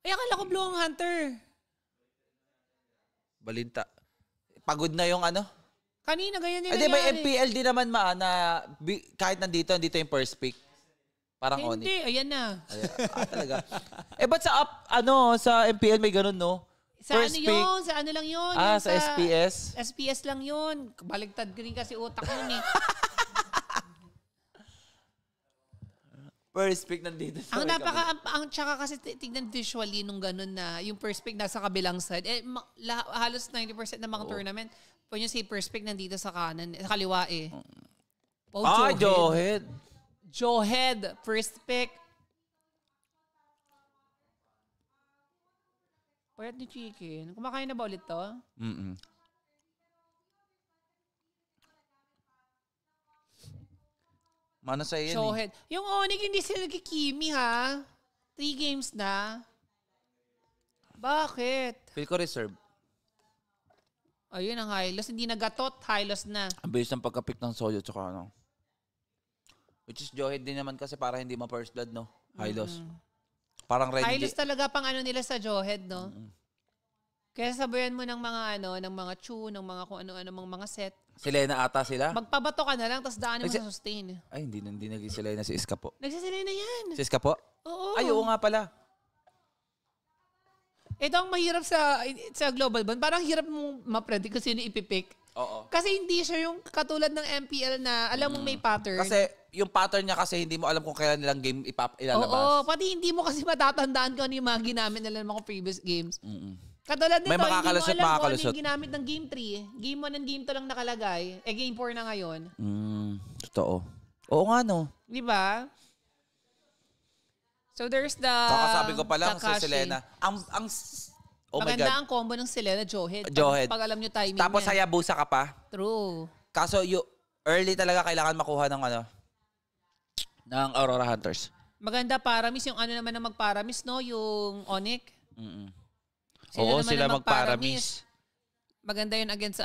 Ay, akala ko Blue ang Hunter. Balinta. Pagod na yung ano? Kanina, ganyan din nangyari. May MPL din naman na kahit nandito yung first pick. Parang Onyx. Hindi, ayan na. Talaga. Ba't sa MPL may ganun, no? Sa first ano pick. Yun? Sa ano lang yun? Sa SPS? SPS lang yun. Baligtad ka rin kasi utak nun eh. First pick nandito. Tsaka kasi tignan visually nung ganun na yung first pick nasa kabilang side. Halos 90% ng mga tournament, pwede nyo say first pick nandito sa kanan, sa kaliwa eh. Joehead. Joehead, first pick. Payat ni Chicken. Kumakain na ba ulit to? Mano sa yan Joehead. Yung Onyx, hindi sila nagkikimi ha. 3 games na. Bakit? Feel ko reserve. Ayun ang high-loss. Hindi nagatot. High-loss na. Ang bilis ng pagka-pick ng Solo tsaka ano. Which is Joehead din naman kasi para hindi ma-first blood, no? High-loss. Parang ready. High-loss talaga pang ano nila sa Joehead, no? Kaya sabayan mo ng mga ng mga chew, ng mga kung ano-ano mga set. Selena ata sila? Magpabato ka na lang, tapos daanin mo sa sustain. Ay, hindi naging Selena si Iska po. Nagsiselena yan. Si Iska po? Oo. Ay, oo nga pala. Ito ang mahirap sa Global Bond. Parang hirap mong ma-predict kung sino ipipick. Oo. Kasi hindi siya yung katulad ng MPL na alam mong may pattern. Kasi yung pattern niya kasi hindi mo alam kung kailan nilang game ilalabas. Oo, pati hindi mo kasi matatandaan kung ano yung mga ginamit nila ng mga previous games. Katulad nito, may makakalusot, hindi mo alam kung ano yung ginamit ng Game 3. Game 1 and Game 2 lang nakalagay. Game 4 na ngayon. Totoo. Oo nga, no? Di ba? So there's the kakasabi ko pa lang Kakashi. si Selena. Oh maganda ang combo ng Selena, Joehead. Pag alam nyo timing tapos yan. Hayabusa ka pa. True. Kaso early talaga kailangan makuha ng ng Aurora Hunters. Maganda Paramis. Yung ano naman na magparamis, no? Yung Onyx. Oo, sila magparamis. Maganda yun against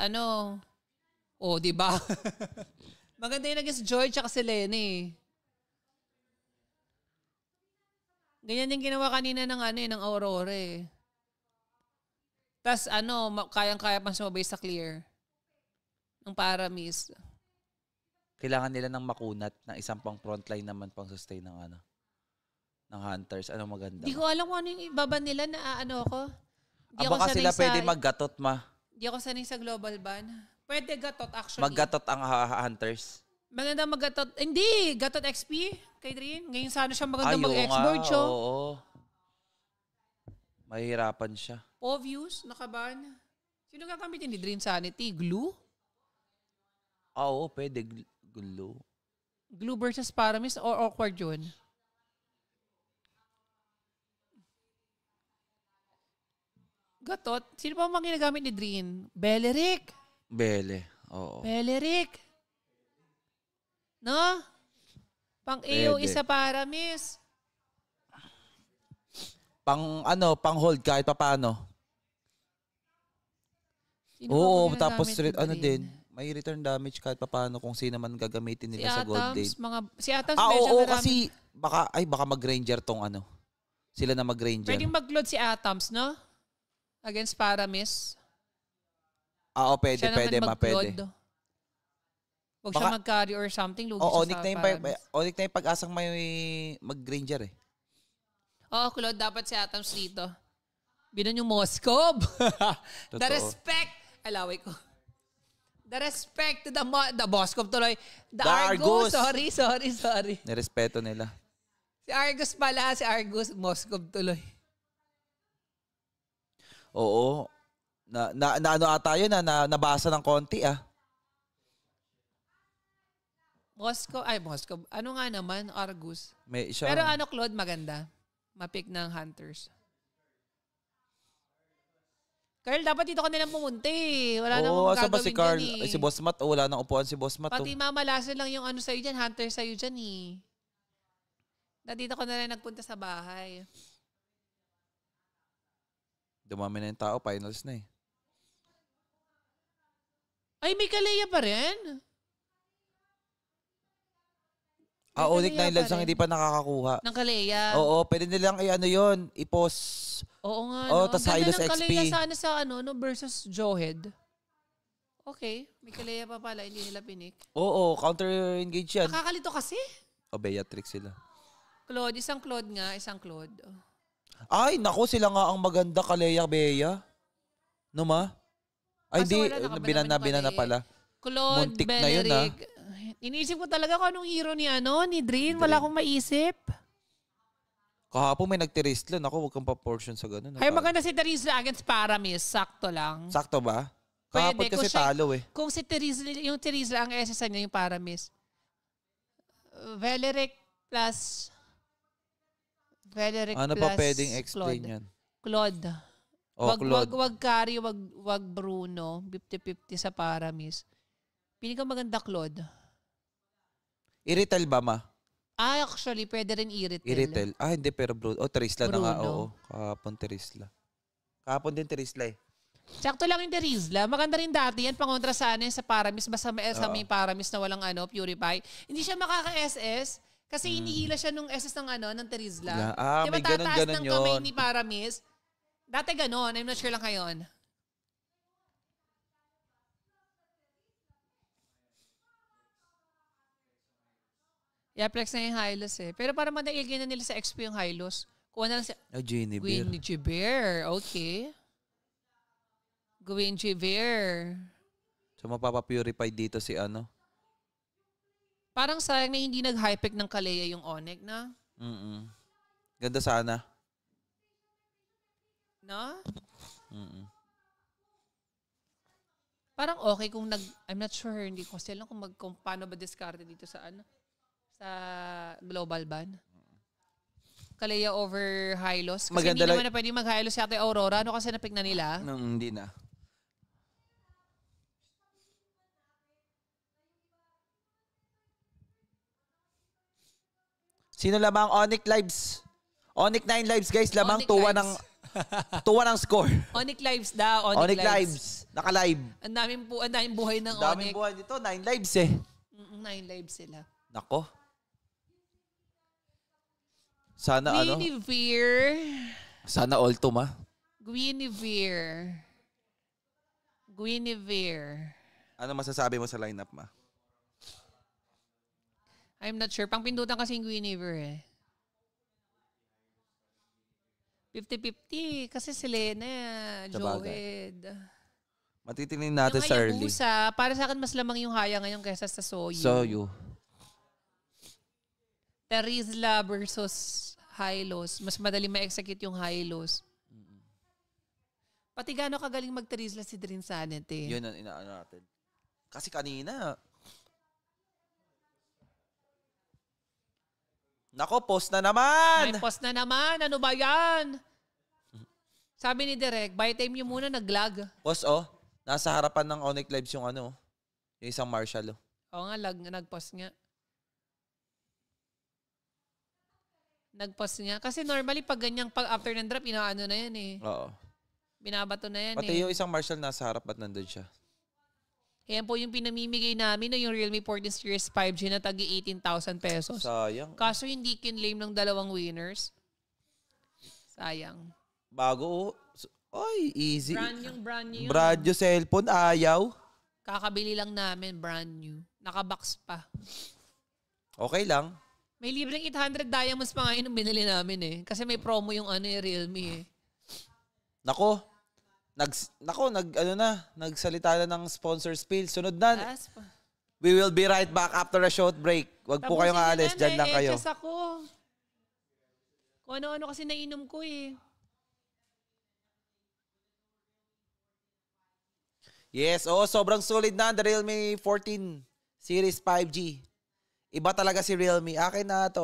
di ba? Maganda yun against Joy tsaka Selena eh. Ganyan din ginawa kanina ng Aurora eh. Tas kayang-kaya pang sumabay sa clear. Ng Paramis. Kailangan nila ng makunat na isang pang frontline naman pang sustain ng ng Hunters. Ano maganda? Di ko alam kung ano yung ibaba nila na ako. Baka sila pwede maggatot Di ako sanay sa global ban. Pwede gatot actually. Maggatot ang Hunters. Maganda maggatot. Hindi, gatot XP kay Drin. Ngayon sana siya maganda mag-export siya. Oo. Mahihirapan siya. Obvious, nakaban. Sino gagamitin ni Drin Sanity? Glue? Oo, pwede. Glue. Glue versus Paramis or awkward yun? Gatot? Sino pa mga ginagamit ni Drin? Beleric. Oo. Beleric. No? Pang-AO isa Paramis. Pang hold kahit paano. Oo, tapos din, may return damage kahit paano kung sino man gagamitin nila sa Gold Day. Si Atoms oo, kasi baka mag-Ranger tong Sila na mag-Ranger. Pwedeng mag-load si Atoms, no? Against Paramis. Oo, pwede. Huwag siya mag-carry or something. Onyx na yung pag-asang may mag-Ranger eh. Oo, Claude, dapat si Atoms dito. Binan yung Moskov. The respect. Alaway ko. The respect to the Moskov tuloy. The Argus. Sorry. Nirespeto nila. Si Argus pala. Si Argus. Moskov tuloy. Oo. Ata yun nabasa ng konti Moskov. Ano nga naman? Argus. Pero Claude, maganda. Mapick ng Hunters. Carl, dapat dito ka nilang pumunta eh. Wala namang gagawin si Carl? dyan eh. Si Boss Matt, wala nang upuan si Boss Matt. Pati mamalasan lang yung sa'yo dyan, Hunter sa'yo dyan eh. Dito ko na rin nagpunta sa bahay. Dumami na yung tao, finals na eh. Ay, may Kalea pa rin? Onyx 9 lives ang hindi pa nakakakuha. Ng Kalea? Oo, pwede nilang yun, i-post Oo nga, Oh, no? tas Ganda Hylos ng XP. Kalea sana sa no, versus Johead. Okay, may Kalea pa pala, hindi nila pinik. Oo, counter-engage yan. Nakakalito kasi. O, Beatrix sila. Claude, isang Claude nga, isang Claude. Ay, nako, sila nga ang maganda, Kalea, Bea. No, ma? Ay, Kaso hindi, wala, nakaban naman yung binana Kalea. pala. Claude, Muntik na yun, Beleric. Iniisip ko talaga kung anong hero ni Drain. Wala akong maisip. Kahapon may nagtirislan. Ako, huwag kang pa-portion sa ganun. Ay, maganda si Terizla against Paramis. Sakto lang. Sakto ba? Pwede. Kahapon kasi talo eh. Kung si Terizla, yung Terizla ang SSN niya, yung Paramis. Veleric plus Ano pa pwedeng explain Claude. yan? Claude. Oh, Claude. Wag Carrie, wag Bruno. 50-50 sa Paramis. Pili ka maganda, Claude. Iritel ba, ma? Actually, pwede rin Iritel. Iritel. Hindi, pero Bruno. Terisla na nga. Bruno. Oo, kahapon Terisla. Kahapon din Terisla eh. Sakto lang yung Terizla. Maganda rin dati yan. Pangontra sa sa Paramis. Basta may Paramis na walang Purify. Hindi siya makaka-SS. Kasi hinihila siya nung SS ng Terizla. May ganun-ganun ng kamay ni Paramis. Dati ganon. I'm not sure lang ngayon. Yeah, flex na yung Hylos eh. Pero para madaigin na nila sa XP yung Hylos. Kuha na lang si Guinevere. Okay. Guinevere. So, mapapapurify dito si ano? Parang sayang na hindi nag-hypec ng Kalea yung Onyx na. Ganda sana. No? Parang okay kung I'm not sure, hindi ko still lang kung paano ba discard dito sa sa global ban. Kalea over Hylos. Kasi Maganda hindi naman na pwede mag-Hylos si Ate Aurora. Ano kasi na-pick na nila? Hindi na. Sino lamang Onyx Lives? Onyx 9 Lives, guys. Lamang Onyx 2-1 Lives. ng score. Onyx Lives daw. Onyx Lives. Naka-live. Ang daming buhay ng Onyx. Daming buhay dito. 9 lives eh. 9 lives sila. Nako. Sana Guinevere. Sana Ultima. Guinevere. Ano masasabi mo sa lineup, ma? I'm not sure. Pangpindutan kasi yung Guinevere eh. 50-50. Kasi si Lena, Joed. Matitinin natin yung sa early. Hayabusa, para sa akin mas lamang yung Haya ngayon kaysa sa Soyu. Soyu. Terizla versus Hylos. Mas madali ma-execute yung Hylos. Pati gano'n kagaling mag-Terizla si Drin Sanet eh. Yun ang inaano natin. Kasi kanina, nako, post na naman! May post na naman. Ano ba yan? Sabi ni Direk, buy time nyo muna, nag-lag. Post, nasa harapan ng Onyx Lives yung yung isang Marshall, Oo nga, nag-post nga. Nag-post niya. Kasi normally, pag after ng drop, inaano na yan eh. Oo. Binabato na yan Pati yung isang Marshall nasa harap at nandun siya. Yan po yung pinamimigay namin yung Realme 14 Series 5G na tagi 18,000 pesos. Sayang. Kaso hindi kinlame ng dalawang winners. Sayang. Bago, ay, easy. Brand new. Brand new cellphone, ayaw. Kakabili lang namin, brand new. Nakabox pa. Okay lang. May libreng 800 diamonds pa ngayon nung binili namin eh. Kasi may promo yung Realme eh. Nako, nagsalita na ng sponsor spill. Sunod na. We will be right back after a short break. Wag po kayong aalis. Diyan lang kayo. Just ako. Kung ano-ano kasi nainom ko eh. Yes, sobrang solid na the Realme 14 Series 5G. Iba talaga si Realme. Akin na to,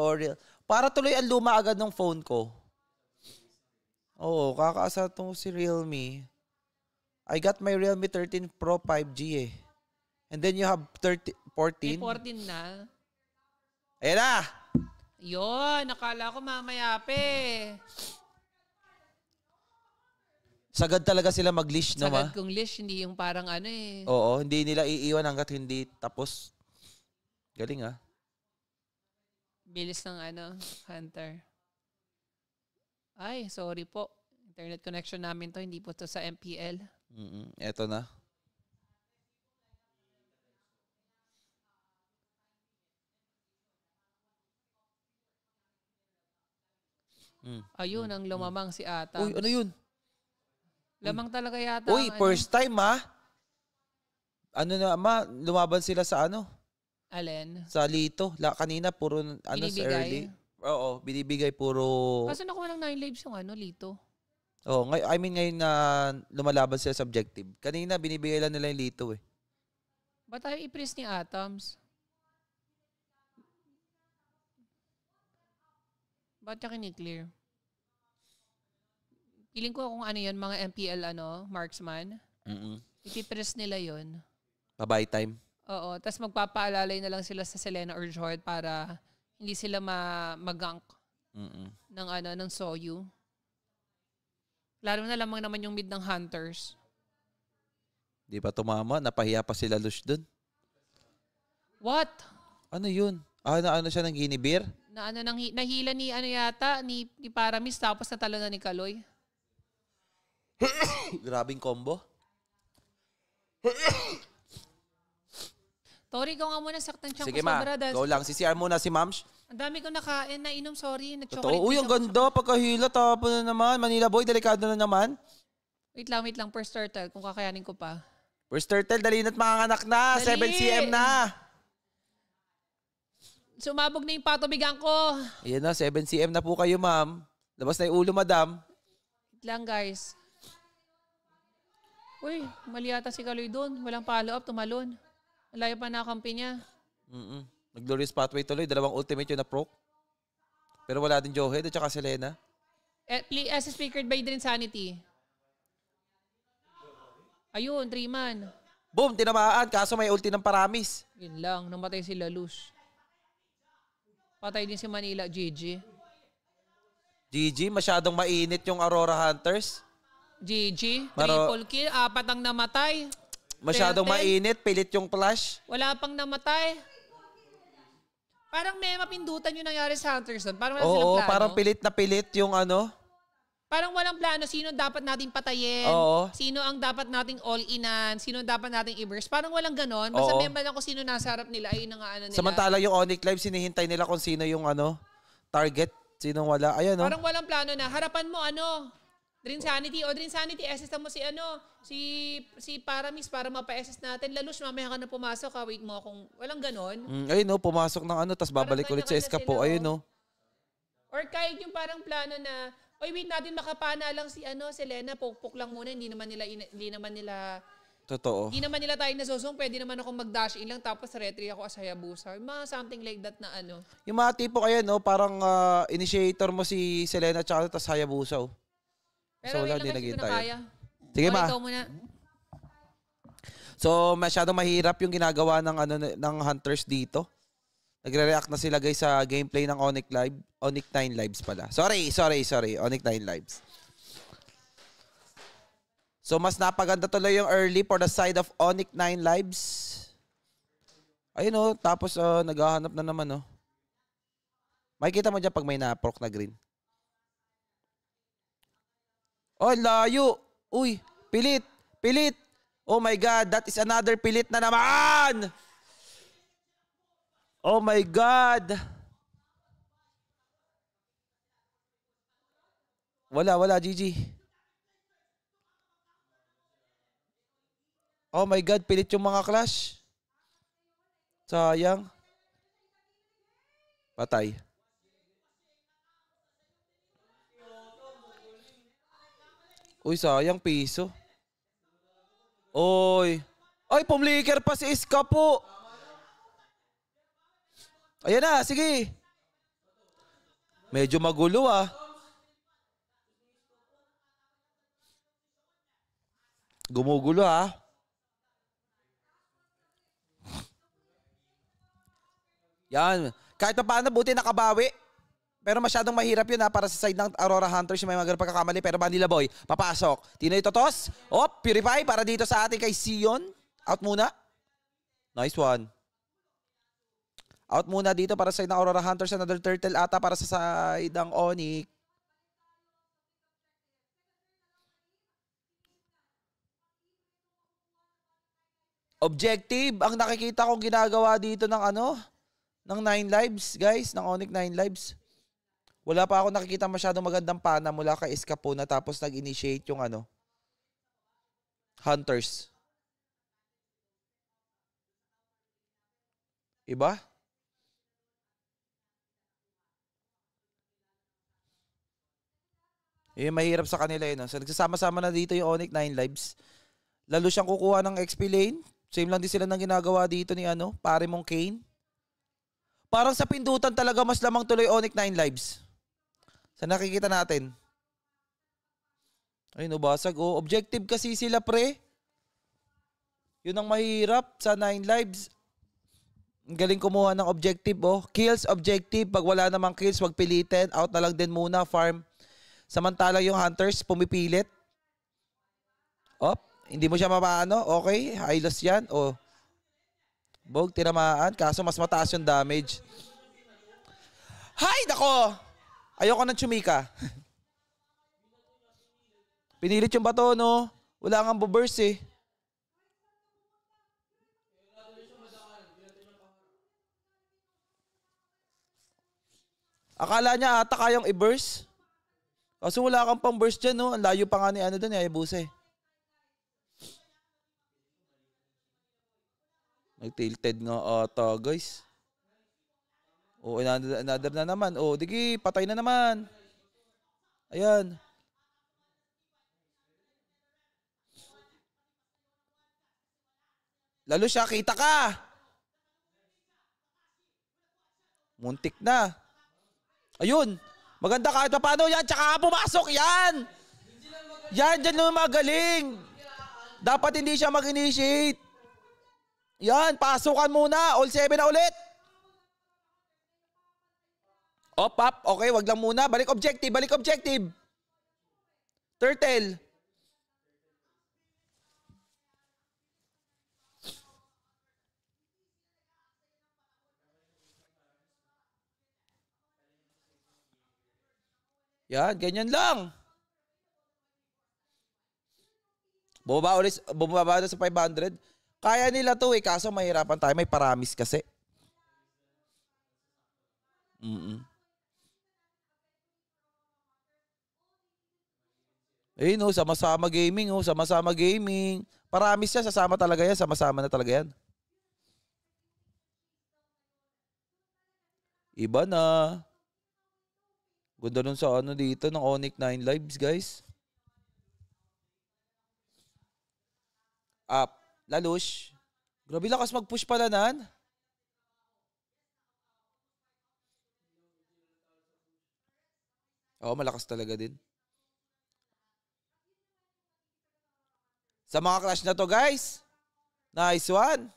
para tuloy ang luma agad ng phone ko. Oo, kakaasa to si Realme. I got my Realme 13 Pro 5G eh. And then you have 14. May 14 na. Ayan na! Yun, nakala ko mamaya pa eh. Sagad talaga sila mag-leash, no, ma? Sagad kong leash, hindi yung parang eh. Oo, hindi nila iiwan hanggat hindi tapos. Galing ah. Bilis ng Hunter. Ay, sorry po. Internet connection namin to, hindi po to sa MPL. Eto na. Ayun, ang lumamang si Ata. Uy, ano yun? Lamang talaga yata. Uy, first time Ano na, lumaban sila sa ano? Alin? Sa Lito. Kanina, puro sa early. Oo, binibigay puro... Kaso nakuha ng 9 lives yung Lito. Oh, I mean ngayon na lumalaban sila sa objective. Kanina binibigay lang nila yung Lito eh. Ba't tayo i-press ni Atoms? Ba't niya kiniklear? Feeling ko kung ano yun, mga MPL marksman. Ipipress nila yun. Pa-buy time. Oo, tapos magpapaalalay na lang sila sa Selena or Jord para hindi sila mag-gank ng Soyu. Lalo na lamang naman yung mid ng Hunters. Di pa tumama. Napahiya pa sila Lush dun. What? Ano yun? Ano siya ng ginibir? Nahila ni ni Paramis tapos natalo na ni Kaloy. Grabing combo. Tori, ikaw nga muna saktan siyang sige ma, go lang. CCR muna si Mams. Ang dami ko nainom, sorry. Totoo. Uy, ang ganda. Pagkahila, tapo na naman. Manila boy, delikado na naman. Wait lang. First turtle, kung kakayanin ko pa. First turtle, dali na't manganganak na. Dali. 7 cm na. Sumabog na yung patubigan ko. Ayan na, 7 cm na po kayo, ma'am. Labas na yung ulo, madam. Wait lang, guys. Uy, mali yata si Kaloy doon. Walang follow-up, tumalon. Malayo pa nakampi niya. Nag-glorious pathway tuloy. 2 ultimate yun na proc. Pero wala din Johead at saka Selena. As speakered by Drin Sanity. Ayun, 3-man. Boom, tinamaan. Kaso may ulti ng Paramis. Yun lang, namatay si Lalush. Patay din si Manila, GG. GG, masyadong mainit yung Aurora Hunters. GG, triple kill, 4 ang namatay. Masyadong mainit, pilit yung flash. Wala pang namatay. Parang may mapindutan yung nangyari sa Hunters doon. Parang wala silang plano. Parang pilit na pilit yung Parang walang plano. Sino dapat nating patayin? Oo. Sino ang dapat nating all-inan? Sino dapat nating i-burst? Parang walang ganon. Basta may lang kung sino nasa harap nila. Ayun ang nila. Samantala yung Onyx Live, sinihintay nila kung sino yung target. Sinong wala. Ayan Parang walang plano na. Harapan mo Drin Sanity. O Drin Sanity, SS mo si Paramis para mapa-SS natin. Lalush, mamaya ka na pumasok. Wait mo kung walang ganon. Ayun pumasok ng tapos babalik ulit sa escapo. Ayun Or kahit yung parang plano na, wait natin makapana lang si Selena, pukpuk lang muna. Hindi naman nila Totoo. Hindi naman nila tayo nasosong. Pwede naman ako mag-dash in lang tapos retry ako as Hayabusa. Mga something like that na Yung mga tipo kayo, parang initiator mo si Selena tsaka tapos Hayabusa. Pero wala, hindi na kaya. Sige ma. Ikaw muna. So, masyadong mahirap yung ginagawa ng Hunters dito. Nagre-react na sila guys sa gameplay ng Onyx 9 Lives pala. Sorry. Onyx 9 Lives. So, mas napaganda tuloy yung early for the side of Onyx 9 Lives. Ayun tapos naghahanap na naman Makikita mo dyan pag may na-proc na green. Oh, layo. Uy, pilit. Oh my God, that is another pilit na naman. Oh my God. Wala, GG. Oh my God, pilit yung mga clash. Sayang. Patay. Uy, sayang piso. Oy. Ay, pumliker pa si Iska po. Ayan na, sige. Medyo magulo Gumugulo Yan. Kahit pa paano, buti nakabawi. Pero masyadong mahirap yun para sa side ng Aurora Hunters yung may mga pagkakamali. Pero Manila Boy, papasok. Tinoy Totos. Purify para dito sa ating kay Sion. Out muna. Nice one. Out muna dito para sa side ng Aurora Hunters. Another turtle ata para sa side ng Onyx. Objective, ang nakikita kong ginagawa dito ng ano, ng 9 lives, guys, ng Onyx 9 lives. Wala pa ako nakikita masyadong magandang pana mula kay Escapona tapos nag-initiate yung ano, Hunters. Iba? Mahirap sa kanila yun. So, nagsasama-sama na dito yung Onyx 9 lives. Lalo siyang kukuha ng XP lane. Same lang din sila ng ginagawa dito ni ano, pare mong Kane. Parang sa pindutan talaga mas lamang tuloy Onyx 9 lives. Sa nakikita natin. Ay, nabasag. Oh, objective kasi sila, pre. Yun ang mahirap sa 9 lives. Ang galing kumuha ng objective, oh. Kills, objective. Pag wala namang kills, wag pilitin. Out na lang din muna, farm. Samantala yung Hunters, pumipilit. Op, hindi mo siya mapaano. Okay, high loss yan. Oh. Bog, tinamaan. Kaso mas mataas yung damage. Hay, nako! Ayoko ng tsumika. Pinilit yung bato, no? Wala nga burst eh. Akala niya ata kayang i-burst. Kaso wala kang pang burst dyan, no? Ang layo pa nga ni ano dun, Ayabuse. Nag-tilted nga ata, guys. Oh, another na naman. Oh, digi, patay na naman. Ayan. Lalo siya, kita ka. Muntik na. Ayun. Maganda kahit pa paano yan. Tsaka pumasok yan. Yan, dyan naman magaling. Dapat hindi siya mag-initiate. Yan, pasukan muna. All 7 na ulit. Op, up. Okay, wag lang muna. Balik objective, balik objective. Turtle. Yan, ganyan lang. Bumaba na sa 500. Kaya nila to eh, kaso mahirapan tayo. May paramis kasi. Eh no, sama-sama gaming, oh, sama-sama gaming. Paramis yan, sasama talaga yan, sama-sama na talaga yan. Iba na. Ganda nun sa ano dito ng Onyx 9 lives, guys. Up. Lalush. Grabe lakas mag-push pala nan. Oo, malakas talaga din. Sa mga clash na to, guys. Nice one.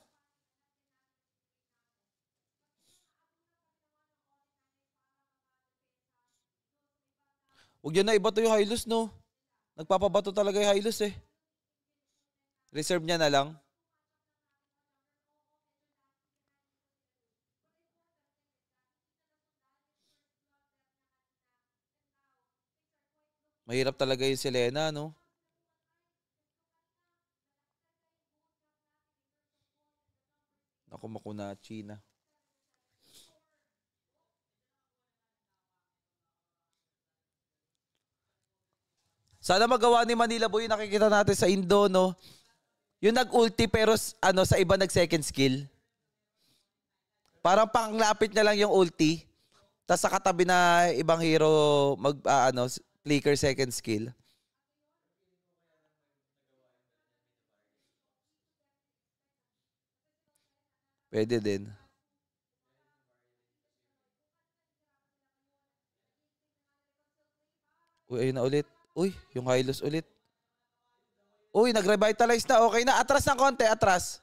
Huwag yan na ibato yung Hylos, no? Nagpapabato talaga yung Hylos, eh. Reserve niya na lang. Mahirap talaga yung Selena, no? Ako Makunachi na. Sana magawa ni Manila Boy yung nakikita natin sa Indo, no? Yung nag-ulti pero ano, sa iba nag-second skill. Parang panglapit na lang yung ulti. Tapos sa katabi na ibang hero flicker second skill. Pwede din. Uy, ayun na ulit. Uy, yung Hylos ulit. Uy, nag-revitalize na. Okay na. Atras ng konti. Atras.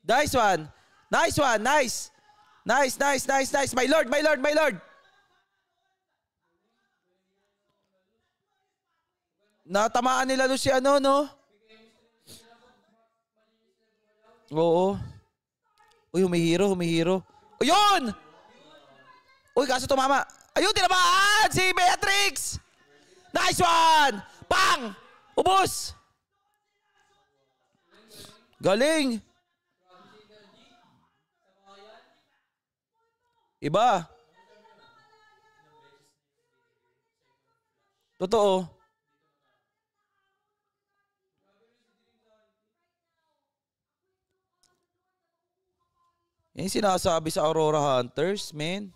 Nice one. Nice one. Nice. Nice, nice, nice, nice. My lord, my lord, my lord. Natamaan nila si ano, no? Oo. Uy, humihiro, humihiro. Ayun! Uy, kaso tumama. Ayun, tinamaan! Si Beatrix! Nice one! Pang! Ubus! Galing! Iba. Totoo. Yan yung sinasabi sa Aurora Hunters, men.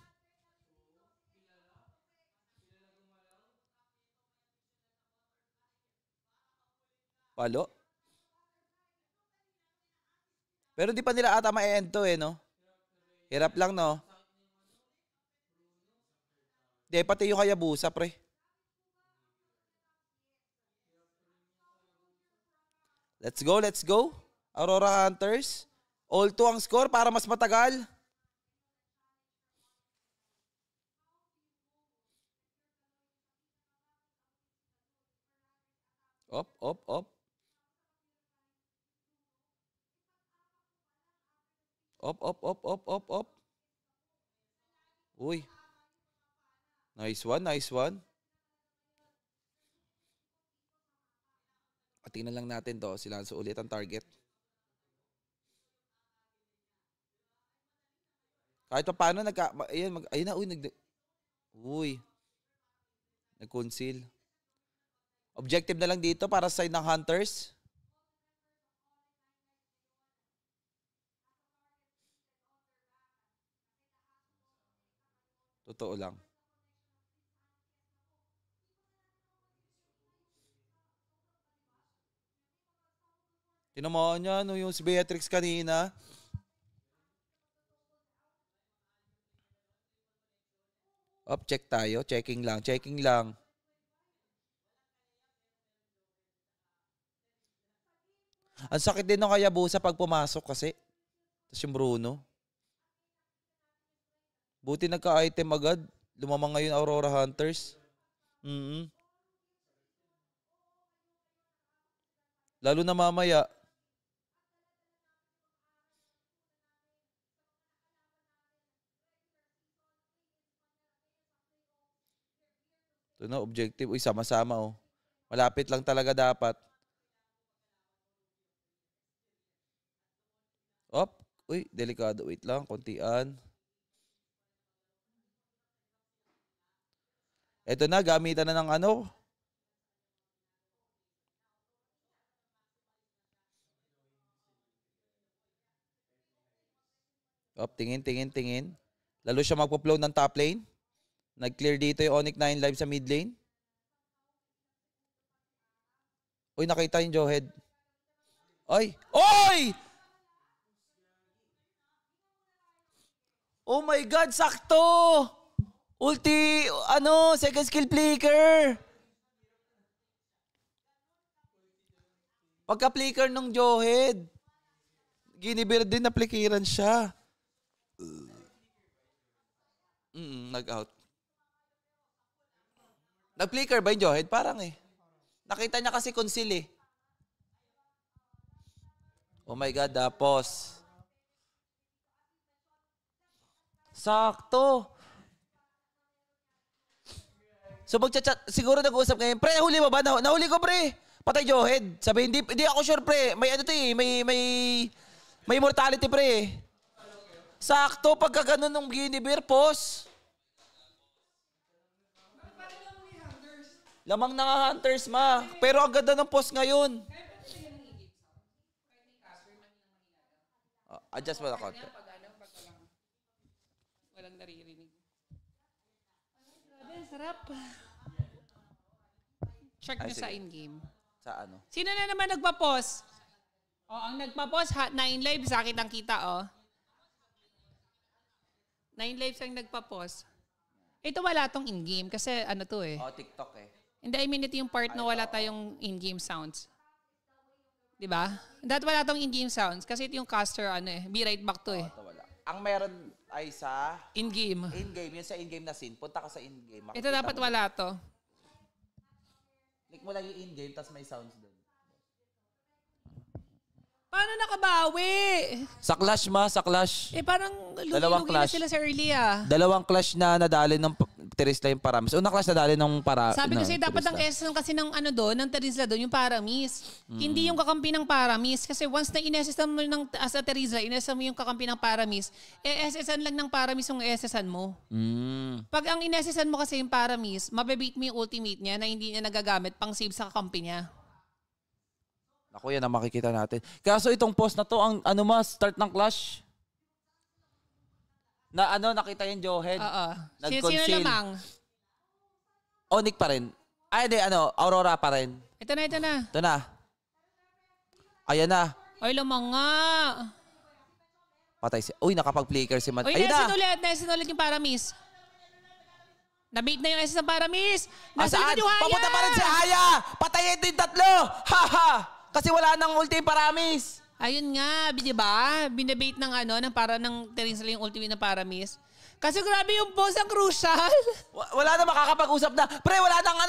Palo. Pero di pa nila ata ma-end to no? Hirap lang, no? Di, pati yung Hayabusa, pre. Let's go, let's go. Aurora Hunters. All 2 ang score para mas matagal. Op, op, op. Op, op, op, op, op, op. Uy. Nice one, nice one. Tingnan lang natin to. Sila sa ulit ang target. Kahit pa paano ayun na, uy. Nag-conceal. Objective na lang dito para sa side ng Hunters. Totoo lang. Tinamaan niya, no, yung si Beatrix kanina. Up, check tayo. Checking lang, checking lang. Ang sakit din ng Hayabusa pag pumasok kasi. Tapos yung Bruno. Buti nagka-item agad. Lumamang ngayon Aurora Hunters. Lalo na mamaya. Ito na, objective. Uy, sama-sama oh. Malapit lang talaga dapat. Op. Uy, delikado. Wait lang, kontian. Ito na, gamitan na ng ano. Op, tingin, tingin, tingin. Lalo siya magpo-flow ng top lane. Nag-clear dito yung Onyx 9 live sa mid lane. Uy, nakita yung Jawhead. Ay! Oy! Oh my God, sakto! Ulti, second skill flicker. Pagka-flicker ng Jawhead, ginibir din na flickeran siya. Nag-out. Nag-flicker ba yung Jawhead? Parang eh. Nakita niya kasi conceal eh. Oh my God, tapos. Sakto. So magchat-chat, siguro nag-uusap ngayon. Pre, nahuli mo ba? Nahuli ko, pre. Patay Jawhead. Sabi, hindi ako sure, pre. May ano to eh. May mortality, pre. Sakto, pagka ganun ng ginibir, pos. Lamang na Hunters, ma. Pero ang ganda ng post ngayon. Adjust mo na konti. Walang naririnig. Grabe, sarap. Check nyo sa in-game. Sa ano? Sino na naman nagpa-pause? Ang nagpa-pause, 9 lives, sakit ang kita, 9 lives ang nagpa-pause. Ito wala tong in-game kasi ano to eh. TikTok eh. Hindi, I mean ito yung part na wala tayong in-game sounds. Diba? Dahil wala tong in-game sounds kasi ito yung caster, be right back to eh. Ito wala. Ang meron ay sa in-game. In-game, yun sa in-game na scene. Punta ka sa in-game. Ito dapat wala to. Click mo lang yung in-game, tas may sounds doon. Paano nakabawi? Sa clash, ma. Sa clash. Parang lugi-lugi na sila sa early Dalawang clash na nadali ng Terisla yung Paramis. Unang clash na dali ng para. Sabi ko sa'yo, dapat Terisla. ang essence kasi ng ano doon, ng Terisla doon, yung Paramis. Hindi yung kakampi ng Paramis. Kasi once na inessesan mo as a Terisla, inessesan mo yung kakampi ng Paramis, essesan lang ng Paramis yung essesan mo. Pag ang inessesan mo kasi yung Paramis, mabibit mo yung ultimate niya na hindi niya nagagamit pang save sa kakampi niya. Ako yan ang makikita natin. Kaso itong post na to, ang ano start ng clash. Na ano, nakita yung Johead. Oo. Nag-conceal. Sino lamang? Onyx pa rin. Ay, hindi, Aurora pa rin. Ito na, ito na. Ito na. Ayan na. Ay, lamang nga. Patay si... Uy, nakapag-flicker si Uy, Ayun na. nesin ulit yung Paramis. Nabait na yung essence ng Paramis. Nasa Saan? likod yung Haya. Papunta pa rin si Haya. Patayin ito yung tatlo. Ha! Kasi wala nang ulti Paramis. Ayun nga, di ba? Binabait ng para ng Terisla yung ultimate na Paramis. Kasi grabe yung boss ang crucial. Wala na makakapag-usap na. Pre, wala nang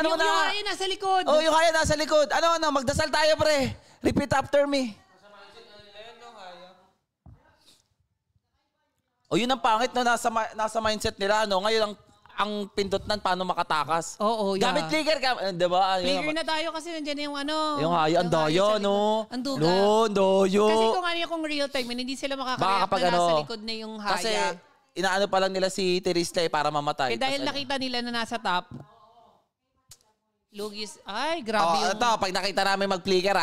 Yung Haya nasa likod. Oh, yung Haya nasa likod. Magdasal tayo, pre. Repeat after me. O yun ang pangit na nasa mindset nila. Ngayon ang pindutan paano makatakas. Oo, yeah. Gamit trigger ka. Diba? Trigger na tayo kasi nandiyan na yung Yung Haya, ang daya, no? Ang duga. Ang dayo. Kasi kung real time, hindi sila makakareact na nasa likod na yung Haya. Kasi inaano pa lang nila si Terisla para mamatay. Dahil nakita nila na nasa top, Lugis, ay, grabe yung... Ito, pag nakita namin mag-flicker,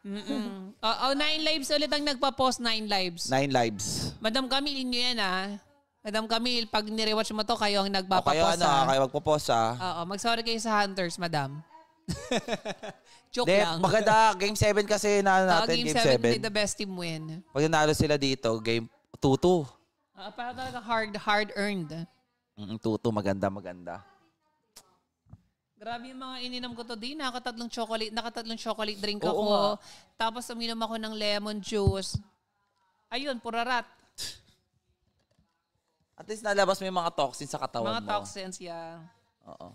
9 lives ulit ang nagpa-post, 9 lives. 9 lives. Madam Camille, inyo yan Madam Camille, pag nirewatch mo to, kayo ang nagpapapost kayo magpo-post Oo, mag-sorry kayo sa Hunters, madam. Joke lang. Maganda, game 7 kasi natin, Game 7 the best team win. Pag nanalo sila dito, game 2-2. Para talaga hard-earned. 2-2, maganda. Grabe yung mga ininom ko to din. Nakatatlong chocolate drink ako. Oo, Tapos uminom ako ng lemon juice. Ayun, purarat. At least nalabas mo yung mga toxins sa katawan mo. Mga toxins, yeah. Oo.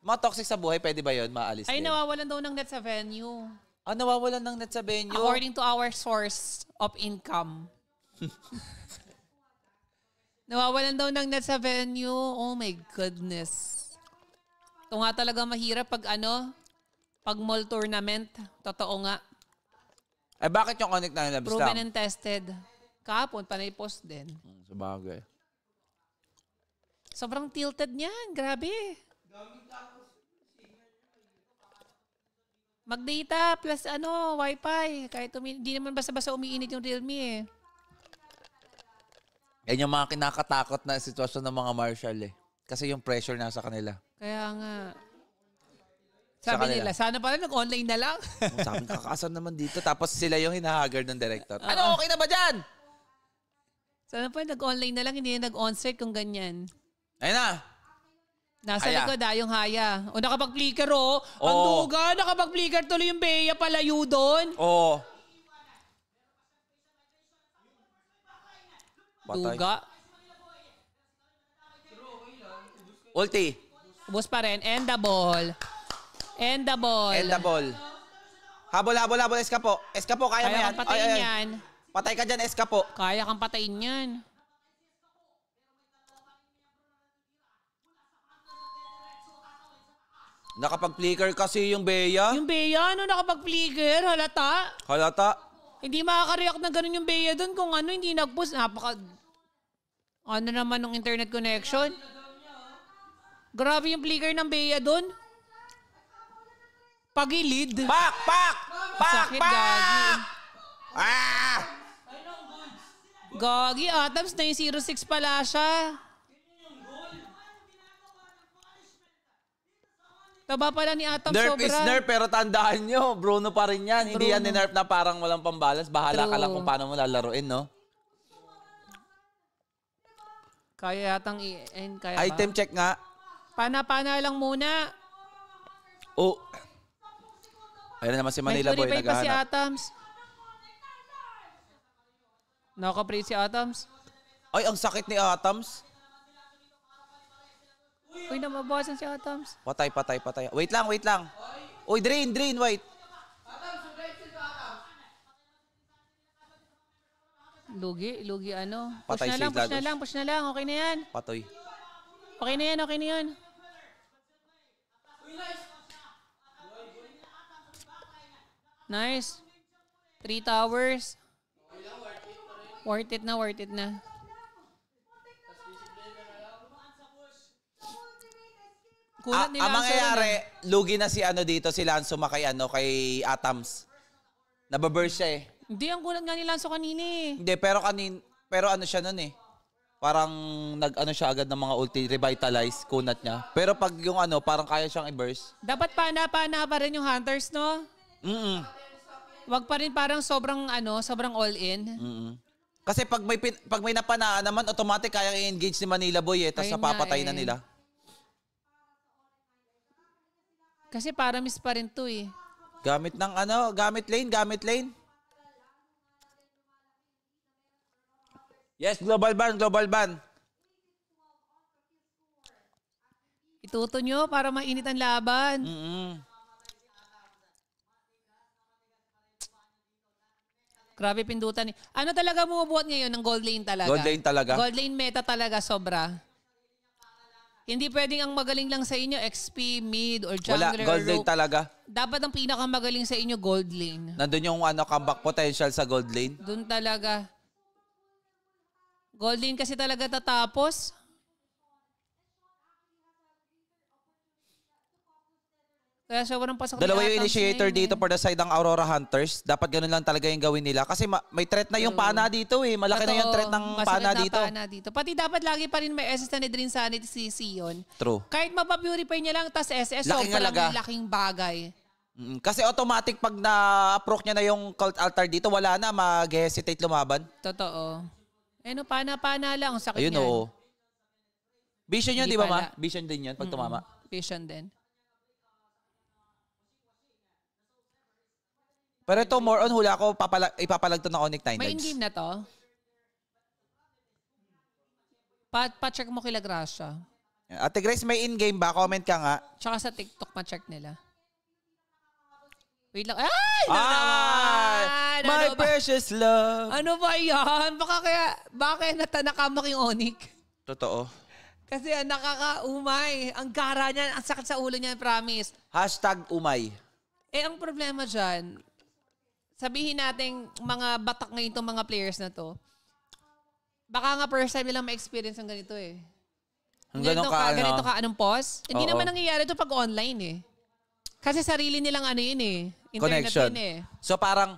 Mga toxic sa buhay, pwede ba yun? Maalis Ay, din. nawawalan daw ng net sa venue. Nawawalan ng net sa venue? According to our source of income. Nawawalan daw ng net sa venue. Oh my goodness. Ito nga talaga mahirap pag pag mall tournament. Totoo nga. Bakit yung connect na nilabas Proven lang? and tested. Kahapon, panay post din. Sabagay. Sobrang tilted niyan. Grabe. Mag-data plus wifi. Kahit hindi naman basta-basta umiinit yung Realme Yan yung mga kinakatakot na sitwasyon ng mga marshal Kasi yung pressure nasa kanila. Kaya nga. Sabi nila, sana pala nag-online na lang. Sabi kakasar naman dito. Tapos sila yung hinahaggard ng director. Okay na ba dyan? Sana pala nag-online na lang, hindi na nag-onsite kung ganyan. Ayun na. Nasa Haya. likod yung Haya. O nakapag-flicker Ang duga, nakapag-flicker tuloy yung Bea palayo doon. Oo. Patay. Duga. Ulti. Ubus pa rin. And the ball. And the ball. And the ball. Habol. Eskapo, kaya mo Kaya yan. kang patayin yan. Patay ka dyan, Eskapo. Kaya kang patayin yan. Nakapag-flicker kasi yung Bea. Yung Bea, nakapag-flicker? Halata. Hindi makaka-react na ganun yung Bea doon kung hindi nag-post. Naman ng internet connection. Grabe yung flicker ng Bea doon. Pagilid. Pak! Sakit, Gagi. Ah! Gagi, Atoms na yung 06 pala siya. Taba pala ni Atoms Nerf sobra. is nerf, pero tandaan nyo, Bruno pa rin yan. Hindi yan ni-nerf na parang walang pambalance. Bahala ka lang kung paano mo lalaruin, no? Kaya yatang i-end. Kaya Item check nga. Pana-pana lang muna. Ayun naman si Manila Boy, pa si naghahanap. Atoms. Naka-pray si Atoms. Ay, ang sakit ni Atoms. Uy, namabawasan si Atoms. Patay. Wait lang. Uy, drain, wait. Lugi Patay push na lang. Okay na yan. Patoy. Okay na yan, okay na yan. Nice. 3 towers. Worth it na, worth it na. Kulat ni Ang Lanzo mangyayari, rin, lugi na si ano dito, si Lanzo kay Atoms. Nababurst siya eh. Hindi, ang kulat nga ni Lanzo kanina eh. Hindi, pero ano siya nun eh. Parang nag-ano siya agad ng mga ulti, revitalize, kunat niya. Pero pag yung ano, parang kaya siyang i-burst. Dapat pana-pana pa rin yung Hunters, no? Wag pa rin parang sobrang all-in. Kasi pag may napanaan naman, automatic kayang i-engage ni Manila Boy eh, tapos Ayun napapatay nga na eh. nila. Kasi para miss pa rin to eh. Gamit gamit lane. Yes, global ban. Ituto nyo para mainit ang laban. Grabe pindutan eh. Ano talaga bumubuhat ngayon ng gold lane talaga? Gold lane talaga? Gold lane meta talaga sobra. Hindi pwedeng ang magaling lang sa inyo XP, mid, or Wala, jungler, gold or lane rogue. talaga. Dapat ang pinakamagaling sa inyo gold lane. Nandun yung comeback potential sa gold lane. Doon talaga. Gold lane kasi talaga tatapos. Kaya sobrang pasok ni Dalawa yung Atoms initiator ngayon dito eh. for the side ng Aurora Hunters. Dapat ganun lang talaga yung gawin nila. Kasi may threat na yung pana dito eh. Malaki na yung threat ng pana dito. Pana dito. Pati dapat lagi pa rin may SS na Nedrin Sanity si Sion. True. Kahit mapapurify niya lang, tas SS, Laking sobrang halaga. laking bagay. Kasi automatic pag na-approach niya na yung cult altar dito, wala na, mag-hesitate lumaban. Totoo. No, pana-pana lang. Ang sakit Ayun niyan. oo. Vision yun, Hindi di ba ma? pala. Vision din yun pag tumama. Vision din. Pero ito, more on hula ko, ipapalag to ng Onyx 9 May lives. in-game na to? Pa-check mo kila Gracia. Ate Grace, may in-game ba? Comment ka nga. Tsaka sa TikTok ma-check nila. Wait lang. Ay! My precious love. Ano ba yan? Baka kaya natanakamak yung Onyx. Totoo. Kasi nakakaumay. Ang gara niyan, ang sakit sa ulo niyan, promise. #umay. Ang problema dyan, sabihin natin mga batak ngayon itong mga players na to, baka nga first time nilang ma-experience ang ganito eh. Ganito ka anong pause? Hindi naman nangyayari ito pag online eh. Kasi sarili nilang yun eh. Internet Connection. yun eh. So parang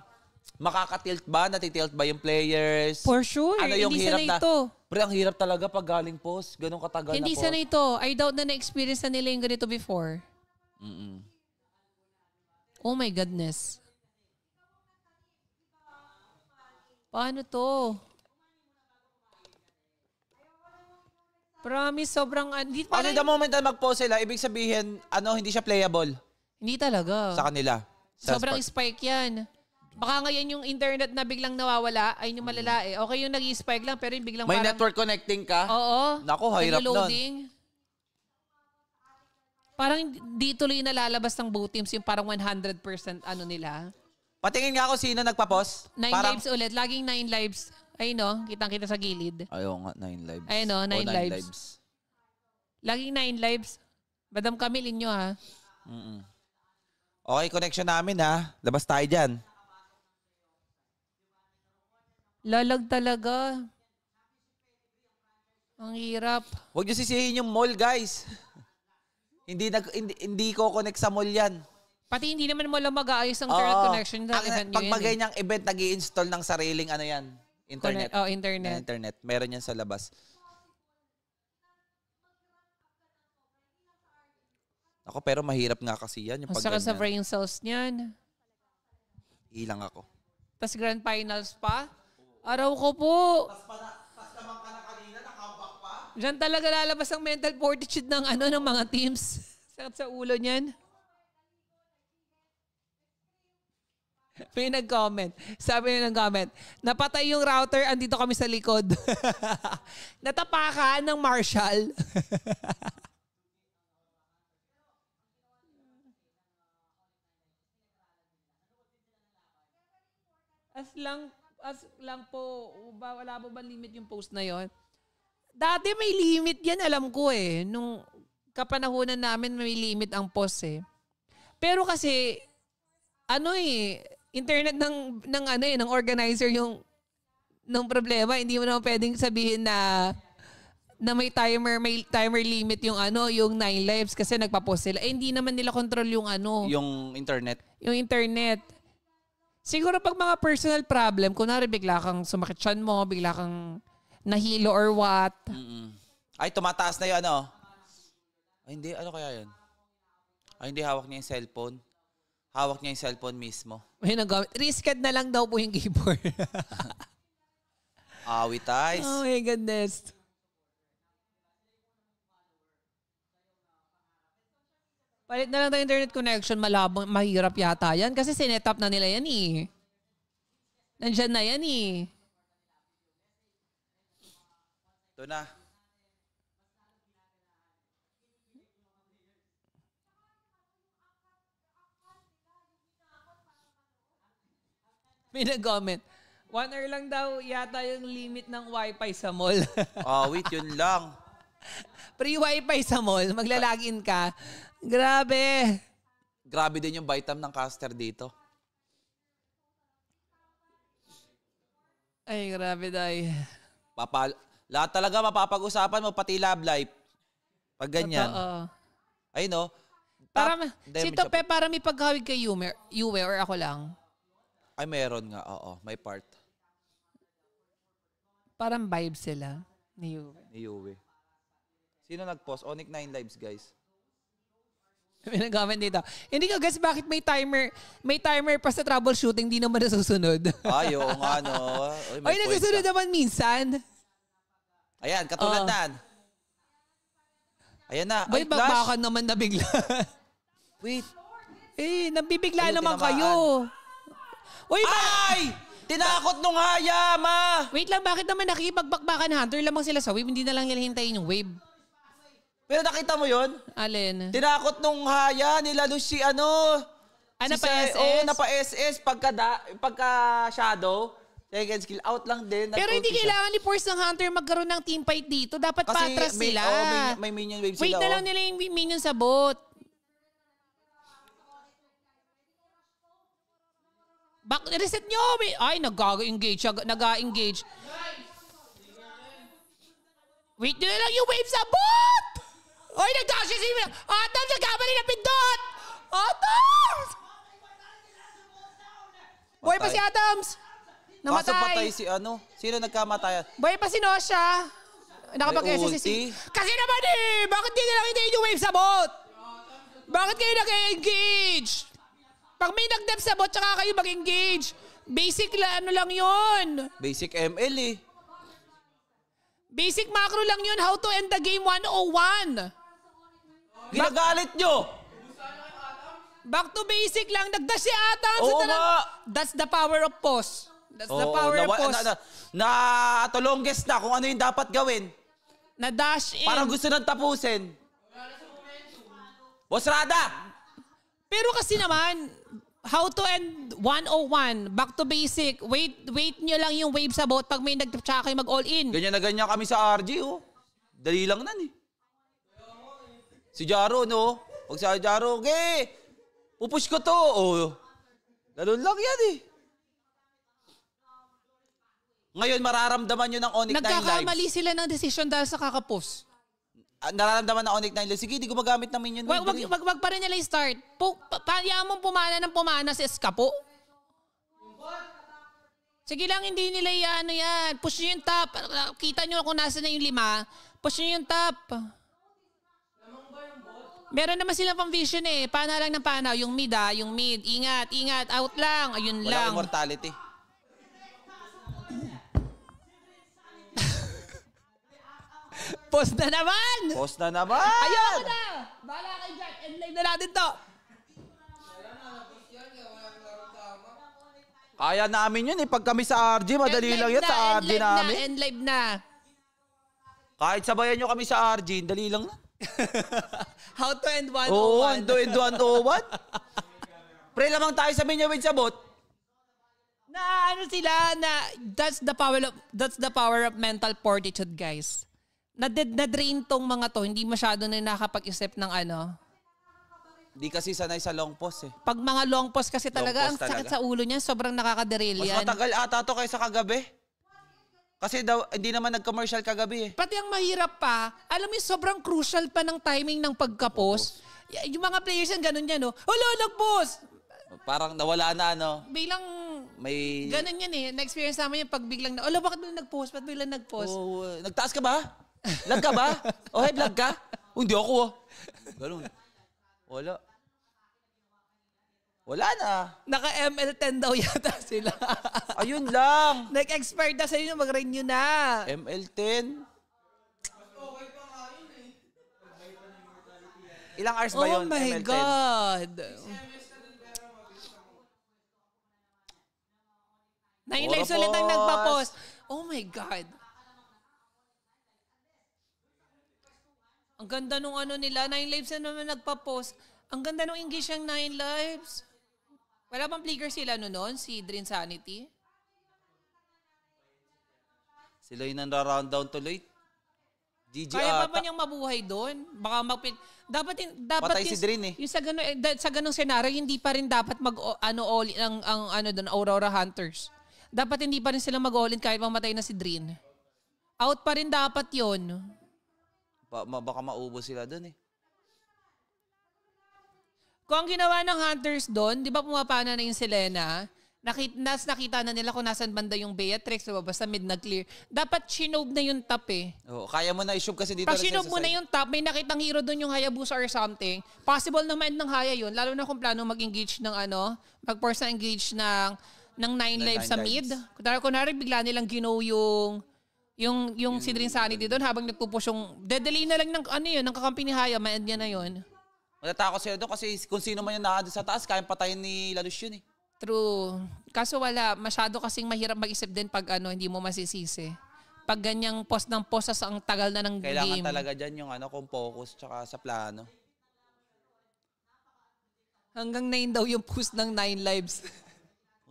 makakatilt ba? Natitilt ba yung players? For sure. Ano yung Hindi hirap sana na? ito. Pre, ang hirap talaga pag galing post. Ganun katagal Hindi na post. sana ito. I doubt na na-experience na nila yung ganito before. Oh my goodness. Paano to? Promise, sobrang... The moment na mag-post sila, ibig sabihin, hindi siya playable Hindi talaga. sa kanila. Sobrang spike yan. Baka ngayon yung internet na biglang nawawala, ay yung malala eh. Okay yung nag-spike lang, pero yung biglang May parang... network connecting ka? Oo. Naku, hirap nun. Loading. Parang di tuloy nalalabas ng both teams yung parang 100% nila. Patingin nga ako sino nagpa-post. 9 lives ulit. Laging 9 lives. Ayun no, kitang-kita sa gilid. Ayaw nga, 9 lives. Ayun no, 9 lives. Laging 9 lives. Madam Camille, inyo ha. Okay, connection namin ha. Labas tayo dyan. Lalag talaga. Ang hirap. Huwag niyo sisihin yung mall, guys. Hindi ko connect sa mall yan. Pati hindi naman mo lang mag-aayos ang internet connection dahil event nyo Pag yan. maganyang event, nag-i-install ng sariling internet. Internet. Internet. Meron yan sa labas. Ako, pero mahirap nga kasi yan. Yung Ang pag saka sa ganyan. brain cells niyan. Ilang ako. Tapos grand finals pa. Araw ko po. Pas naman ka na kanina, nakambak pa. Diyan talaga lalabas ang mental fortitude ng ng mga teams. Sakit sa ulo niyan. May nag-comment. Sabi niya nag-comment, napatay yung router, andito kami sa likod. Natapakan ng Marshall. As lang po, wala po ba limit yung post na yon? Dati may limit yan, alam ko eh. Nung kapanahunan namin may limit ang post eh. Pero kasi, internet ng organizer yung ng problema. Hindi mo naman pwedeng sabihin na may timer limit yung yung 9 lives kasi nagpa-post sila. Hindi naman nila control yung Yung internet. Yung internet. Siguro pag mga personal problem, kunwari bigla kang sumakit tiyan mo, bigla kang nahilo or what. Ay, tumataas na yun, Ay, hindi. Ano kaya yun? Ay, hindi. Hawak niya yung cellphone. Hawak niya yung cellphone mismo. May nagamit. Risked na lang daw po yung keyboard. Awit eyes. Oh my goodness. Palit na lang ng internet connection. Malabang, mahirap yata yan. Kasi sinet up na nila yan eh. Nandyan na yan eh. Ito na. May nag-comment. 1 hour lang daw yata yung limit ng wifi sa mall. Wait, yun lang. Free wifi sa mall. Maglalagin ka. Grabe. Grabe din yung Vitam ng caster dito. Ay, grabe day. Lahat talaga mapapag-usapan mo, pati love life. Pag ganyan. Ay, no? Si Tope, para may paghawig kay Yue or ako lang? Ay, meron nga. Oo, may part. Parang vibe sila ni Yue. Ni Yue. Sino nag-post? Onyx 9 lives, guys. May nag-comment dito. Hindi ko guess bakit may timer pa sa troubleshooting, di naman nasusunod. Ay, oo nga, no. Ay, nasusunod naman minsan. Ayan, katulad nan. Ayan na. Ay, baka naman nabigla. Wait. Nabibigla naman kayo. Uy, ay! Tinakot nung hayama! Wait lang, bakit naman nakikipagbakbakan Hunter lamang sila sa wave? Hindi na lang nila hintayin yung wave. Pero nakita mo yun? Alin? Tinakot nung haya, nilalo si napa-SS? Oo, napa-SS. Pagka shadow, second skill, out lang din. Pero hindi kailangan ni Force ng Hunter magkaroon ng team fight dito. Dapat kasi patras sila. May minion wave sila. Wait na lang nila yung minion sa bot. Reset nyo! Ay, nag-engage. Wait nyo na lang yung wave sa bot! Ay, nag-dash si Atoms! Nagkamali na pindot! Atoms! Boy pa si Atoms! Namatay. Kaso patay si Sino nagkamatayan? Boy pa si Nosha. Nakapag-SSC. Kasi naman bakit di na lang hindi yung wave sa bot? Bakit kayo nag-engage? Pag may nag-dep sa bot, tsaka kayo mag-engage. Basic lang yun. Basic ML Basic macro lang yun. How to end the game 101. Ginagalit nyo. Back to basic lang. Nagdash si Atan. Oo nga. That's the power of pause. That's the power of pause. Natulongges na kung ano yung dapat gawin. Na-dash in. Parang gusto nang tapusin. Boss Rada! Pero kasi naman, how to end 101, back to basic, wait nyo lang yung wave sa bot pag may nag-tsaka kayo mag-all-in. Ganyan na ganyan kami sa RG, Dali lang nan Si Jaro, no? Pag sa Jaro, pupush ko to. Ganun lang yan Ngayon, mararamdaman nyo ng Onyx 9 lives. Nagkakamali sila ng decision dahil sa kakapos. Nararamdaman ng Onyx 9 lives. Sige, di ko magamit ng minion. Wag pa rin nila i-start. Payaan mong pumana sa eskapo. Sige lang, hindi nila yan. Push nyo yung top. Kita nyo kung nasa na yung 5. Push nyo yung top. Meron naman silang pang vision Pana lang ng pana. Yung mid yung mid. Ingat. Out lang. Ayun lang. Walang immortality. Post na naman! Ayoko na! Bahala kayo dyan. End live na natin to. Kaya namin yun Pag kami sa RG, madali lang yan sa RG namin. End live na. Kahit sabayan nyo kami sa RG, dali lang na. How to end 101. Oo, how to end 101. Pre lamang tayo sa minion wave sa bot. Sila na that's the power of mental fortitude, guys. na-drain tong mga to. Hindi masyado na nakakapag-isip ng ano. Di kasi sanay sa long pause eh. Pag mga long pause kasi talaga, ang sakit sa ulo niyan. Sobrang nakaka-derail yan. Mas matagal ata to kaysa kagabi. Kasi daw, hindi naman nag-commercial kagabi eh. Pati ang mahirap pa, alam mo sobrang crucial pa ng timing ng pagka-post. Yung mga players yan, ganun yan, no? Hala, nag-post! Parang nawala na, ano? Biglang, ganun yan eh. Na-experience namin yung pag biglang, hala, bakit biglang nag-post? Bakit biglang nag-post? Oh, nagtaas ka ba? Vlog ka ba? Oh, hey, vlog ka? Hindi ako, oh. Ganun. Wala. Wala na. Naka-ML10 daw yata sila. Ayun lang. Nag-expire na sa inyo, mag-renew na. ML10. Ilang hours ba yun? Oh my ML10? God. 9 lives ulit ang nagpa-post. Oh my God. Ang ganda nung ano nila. 9 lives na naman nagpa-post. Ang ganda nung engage ng 9 lives. Wala bang flicker sila noon? Si Dream Sanity? Sila yung nang-round down tuloy. GG Kaya pa ba niyang mabuhay doon? Baka dapat patay si Drin eh. Yung sa ganung senaryo, hindi pa rin dapat all ang doon Aurora Hunters. Dapat hindi pa rin sila mag-all-in kahit mamatay na si Drin. Out pa rin dapat 'yon. Baka maubos sila doon eh. Kung ang ginawa ng Hunters doon, di ba pumapana na yung Selena? Nakita na nila kung nasan banda yung Beatrix, diba? Basta mid nag-clear. Dapat shinob na yung top eh. Oo, kaya mo na i-shove kasi dito. Pag shinob mo na yung top, may nakitang hero doon yung Hayabusa or something. Possible naman ng Haya yun. Lalo na kung plano mag-engage ng mag-force na engage ng 9 lives sa mid. Kunwari bigla nilang ginaw yung si Dream Sanity doon habang nagpupush yung dedelay na lang ng kakampi ni Haya, ma-end niya na yun. Matatakot sila doon kasi kung sino man yung nakado sa taas, kayang patayin ni Lalus yun eh. True. Kaso wala, masyado kasing mahirap mag-isip din pag hindi mo masisisi. Pag ganyang post ng post sa ang tagal na ng kailangan game. Kailangan talaga dyan yung kung focus tsaka sa plano. Hanggang 9 daw yung post ng 9 lives.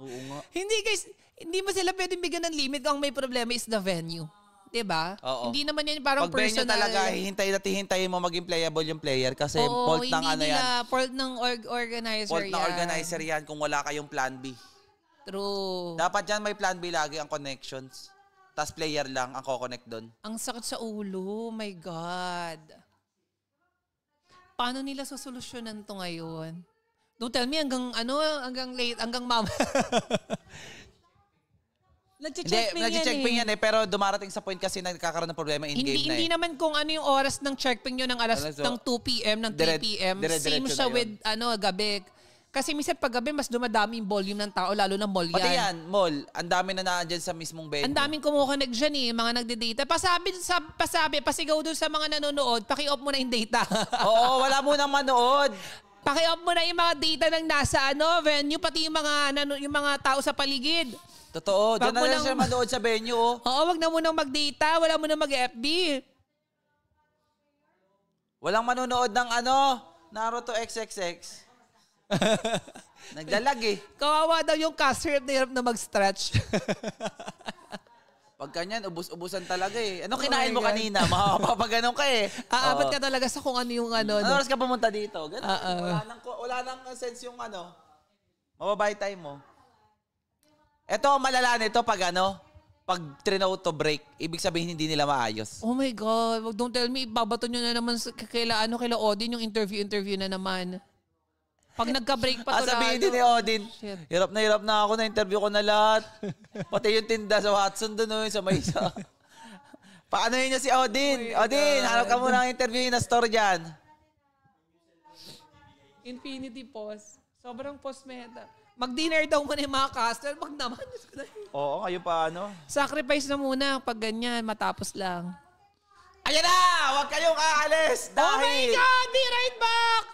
Oo nga. Hindi guys, hindi mo sila pwedeng bigyan ng limit kung may problema is the venue. Diba? Oo. Hindi naman yan parang pag personal. Pag venue talaga, hintayin mo maging playable yung player kasi fault ng yan. Fault ng organizer fault yan. Fault ng organizer yan kung wala kayong plan B. True. Dapat dyan may plan B lagi ang connections. Tapos player lang ang ko-connect doon. Ang sakit sa ulo. Oh my God. Paano nila sosolusyonan to ngayon? Don't tell me hanggang late, hanggang mama. Nag-checkping yan eh. Pero dumarating sa point kasi nagkakaroon ng problema in-game na eh. Hindi naman kung ano yung oras ng checkping nyo ng ng 2 p.m., ng 3 p.m. Same siya with gabi. Kasi minsan pag gabi, mas dumadami yung volume ng tao, lalo na mall yan. Pati yan, mall. Ang dami na naandyan sa mismong venue. Ang daming kumukonect dyan eh, mga nagde-data. Pasigaw dun sa mga nanonood, paki-off mo na yung data. Oo, wala mo nang manood. Paki-off mo na yung mga data ng nasa venue, pati yung mga tao sa paligid. Totoo. Diyan na lang siya manood sa venue. Oh. Oo, wag na munang mag-data. Wala mo na mag-FB. Walang manonood ng Naruto XXX. Naglalag eh. Kawawa daw yung caster na hirap na mag-stretch. Pag kanyan, ubus-ubusan talaga eh. Anong kinain mo kanina? Makakapapaganon ka eh. Aabat ka talaga sa kung ano yung Ano oras ka pumunta dito? Ganun. Wala nang sense yung mababay time mo. Ito, malala nito pag trinaw to break, ibig sabihin hindi nila maayos. Oh my God. Don't tell me, babato nyo na naman kaila Odin yung interview na naman. Pag nagka-break pa to sabihin din ni Odin, hirap na ako, na-interview ko na lahat. Pati yung tinda sa Watson doon, sa Maysa. Paano yun niya si Odin? Odin, hanap ka muna ng interview na store dyan. Infinity pause. Sobrang pause meta. Mag-dinner daw muna yung mga caster. Wag naman. Oo, kayo pa Sacrifice na muna pag ganyan, matapos lang. Ayan na! Huwag kayong aalis! Dahil... Oh my God! Be right back!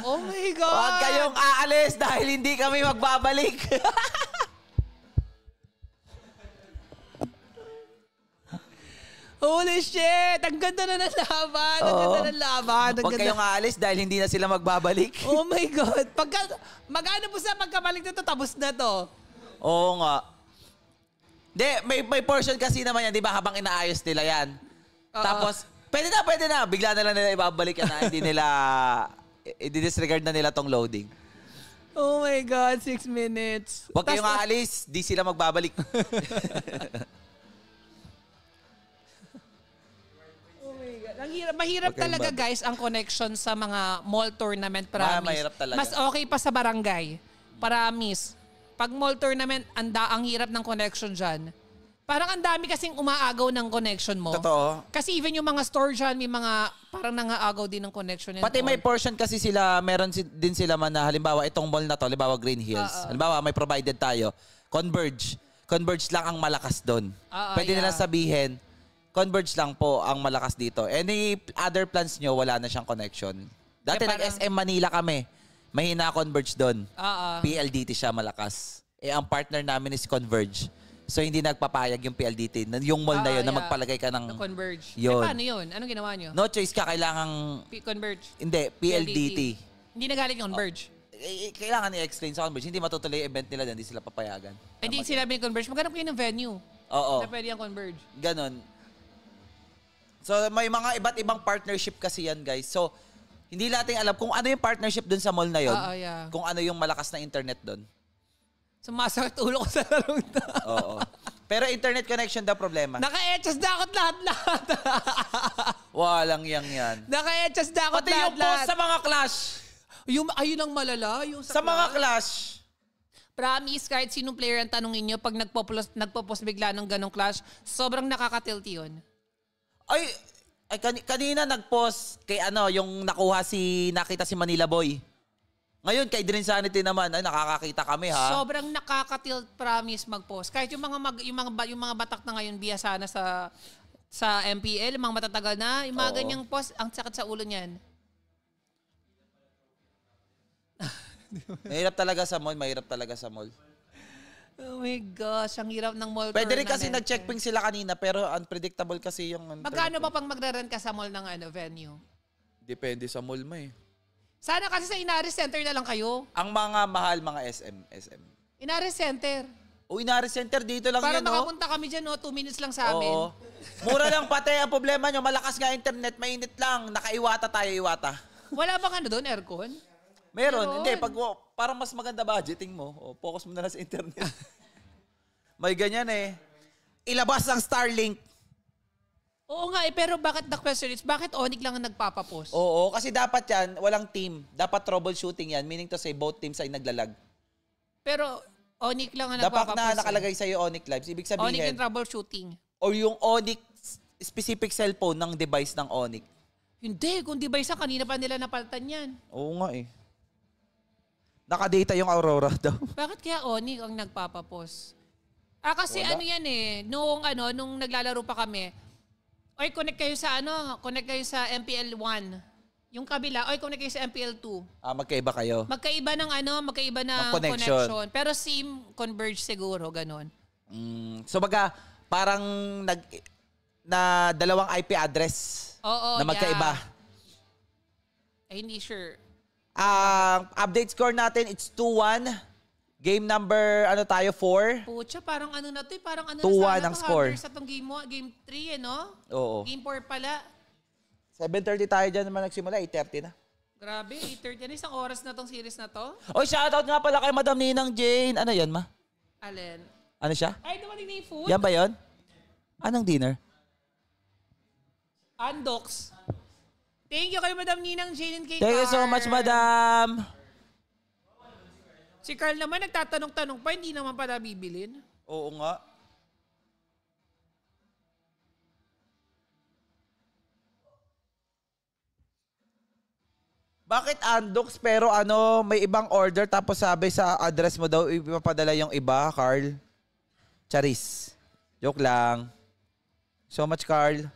Oh my God! Huwag kayong aalis dahil hindi kami magbabalik. Holy shit! Ang ganda na ng laban! Ang ganda ng laban! Huwag kayong aalis dahil hindi na sila magbabalik. Oh my God! Mag-ano po sa pagkabalik nito, tapos na to. Oo nga. Hindi, may portion kasi naman yan, di ba, habang inaayos nila yan. Tapos, pwede na. Bigla na lang nila ibabalik yan na hindi nila, i-disregard na nila tong loading. Oh my God, 6 minutes. Huwag kayong aalis, di sila magbabalik. Oh my God. Mahirap talaga guys ang connection sa mga mall tournament, promise. Mahirap talaga. Mas okay pa sa barangay. Promise. Pag mall tournament, ang hirap ng connection dyan. Parang ang dami kasing umaagaw ng connection mo. Totoo. Kasi even yung mga store dyan, may mga parang nangaagaw din ng connection. Pati may portion kasi sila, meron din sila man na halimbawa itong mall na to, halimbawa Green Hills. Halimbawa may provided tayo, Converge. Converge lang ang malakas doon. Pwede nila sabihin, Converge lang po ang malakas dito. Any other plans nyo, wala na siyang connection. Dati nag-SM Manila kami. Mahina Converge doon. PLDT siya malakas. Ang partner namin is Converge. So hindi nagpapayag yung PLDT. Yung mall na yun na magpalagay ka ng... Converge. Yun. Paano yun? Anong ginawa nyo? No choice ka, kailangang... Converge. Hindi, PLDT. Hindi nagaling Converge. Kailangan i-explain sa Converge. Hindi matutuloy yung event nila doon. Hindi sila papayagan. Hindi sila may Converge. Maghanap kayo ng venue. Oo. Na pwede yung Converge. Ganon. So may mga iba't ibang partnership kasi yan, guys. So hindi natin alam kung ano yung partnership doon sa mall na yun. Kung ano yung malakas na internet doon. Sumasakit ulo ko sa larong na. Oo. Pero internet connection daw problema. Naka-etchas dakot lahat-lahat. Walang yan. Naka-etchas dakot pati yung post sa mga clash. Ayun ang malala. Yung sa mga clash. Promise, kahit sinong player ang tanongin nyo, pag nagpo-post bigla ng ganong clash, sobrang nakaka-tilt yun. Ay kanina nag-post kay yung nakita si Manila Boy. Ngayon kay Dream Sanity naman, ay nakakakita kami ha. Sobrang nakaka-tilt, promise, mag-post. Kahit yung mga batak na ngayon biya sana sa MPL, yung mga matatagal na, yung mga ganyang post, ang sakit sa ulo niyan. Mahirap talaga sa mall. Oh my gosh, ang hirap ng mall Pwede rin tournament. kasi nag-checkping sila kanina pero unpredictable kasi yung... Magkano ba pang magre-rent ka sa mall ng venue? Depende sa mall mo eh. Sana kasi sa Inaris Center na lang kayo. Ang mga mahal, mga SM. Inaris Center. O Inaris Center, dito lang Para yan, no? makapunta kami dyan, 2 minutes lang sa amin. Oo. Mura lang pati. Ang problema nyo, malakas nga internet, mainit lang. Nakaiwata tayo, iwata. Wala bang doon, aircon? Meron. Hindi, parang mas maganda budgeting mo. Focus mo na lang sa internet. May ganyan eh. Ilabas ang Starlink. Oo nga pero bakit the question is, bakit Onyx lang ang nagpapapost? Oo, kasi dapat yan, walang team. Dapat troubleshooting yan. Meaning to say, both teams ay naglalag. Pero Onyx lang ang dapat nagpapapost. Na nakalagay sa'yo Onyx Lives. Ibig sabihin, Onyx yung troubleshooting. Or yung Onyx specific cellphone ng device ng Onyx. Hindi, kung device na, kanina pa nila napalitan yan. Oo nga eh. Nakadata yung Aurora daw. Bakit kaya Onyx ang nagpapapost? Kasi ano yan eh, nung naglalaro pa kami, oy, connect kayo sa MPL 1. Yung kabila, oy, connect kayo sa MPL 2. Magkaiba kayo. Magkaiba ng connection. Pero SIM converge siguro, ganon. So parang na dalawang IP address na magkaiba. Ay, hindi sure. Update score natin, it's 2-1. Game number, 4? Pucha, parang na to eh. Parang 2-1 ang score. Sa tong game 3 no? Oo. Game 4 pala. 7:30 tayo dyan naman nagsimula, 8:30 na. Grabe, 8:30 na. Isang oras na tong series na to. Oy, shoutout nga pala kay Madam Ninang Jane. Ano yan, ma? Alin? Ano siya? Ay, dumating na yung food. Yan ba yun? Anong dinner? Andox. Thank you kay Madam Ninang Jane and kay Thank you so much, Madam. Si Carl naman nagtatanong-tanong pa, hindi naman pala bibilin. Oo nga. Bakit Andox pero may ibang order tapos sabi sa address mo daw ipapadala yung iba, Carl? Charis. Joke lang. So much, Carl.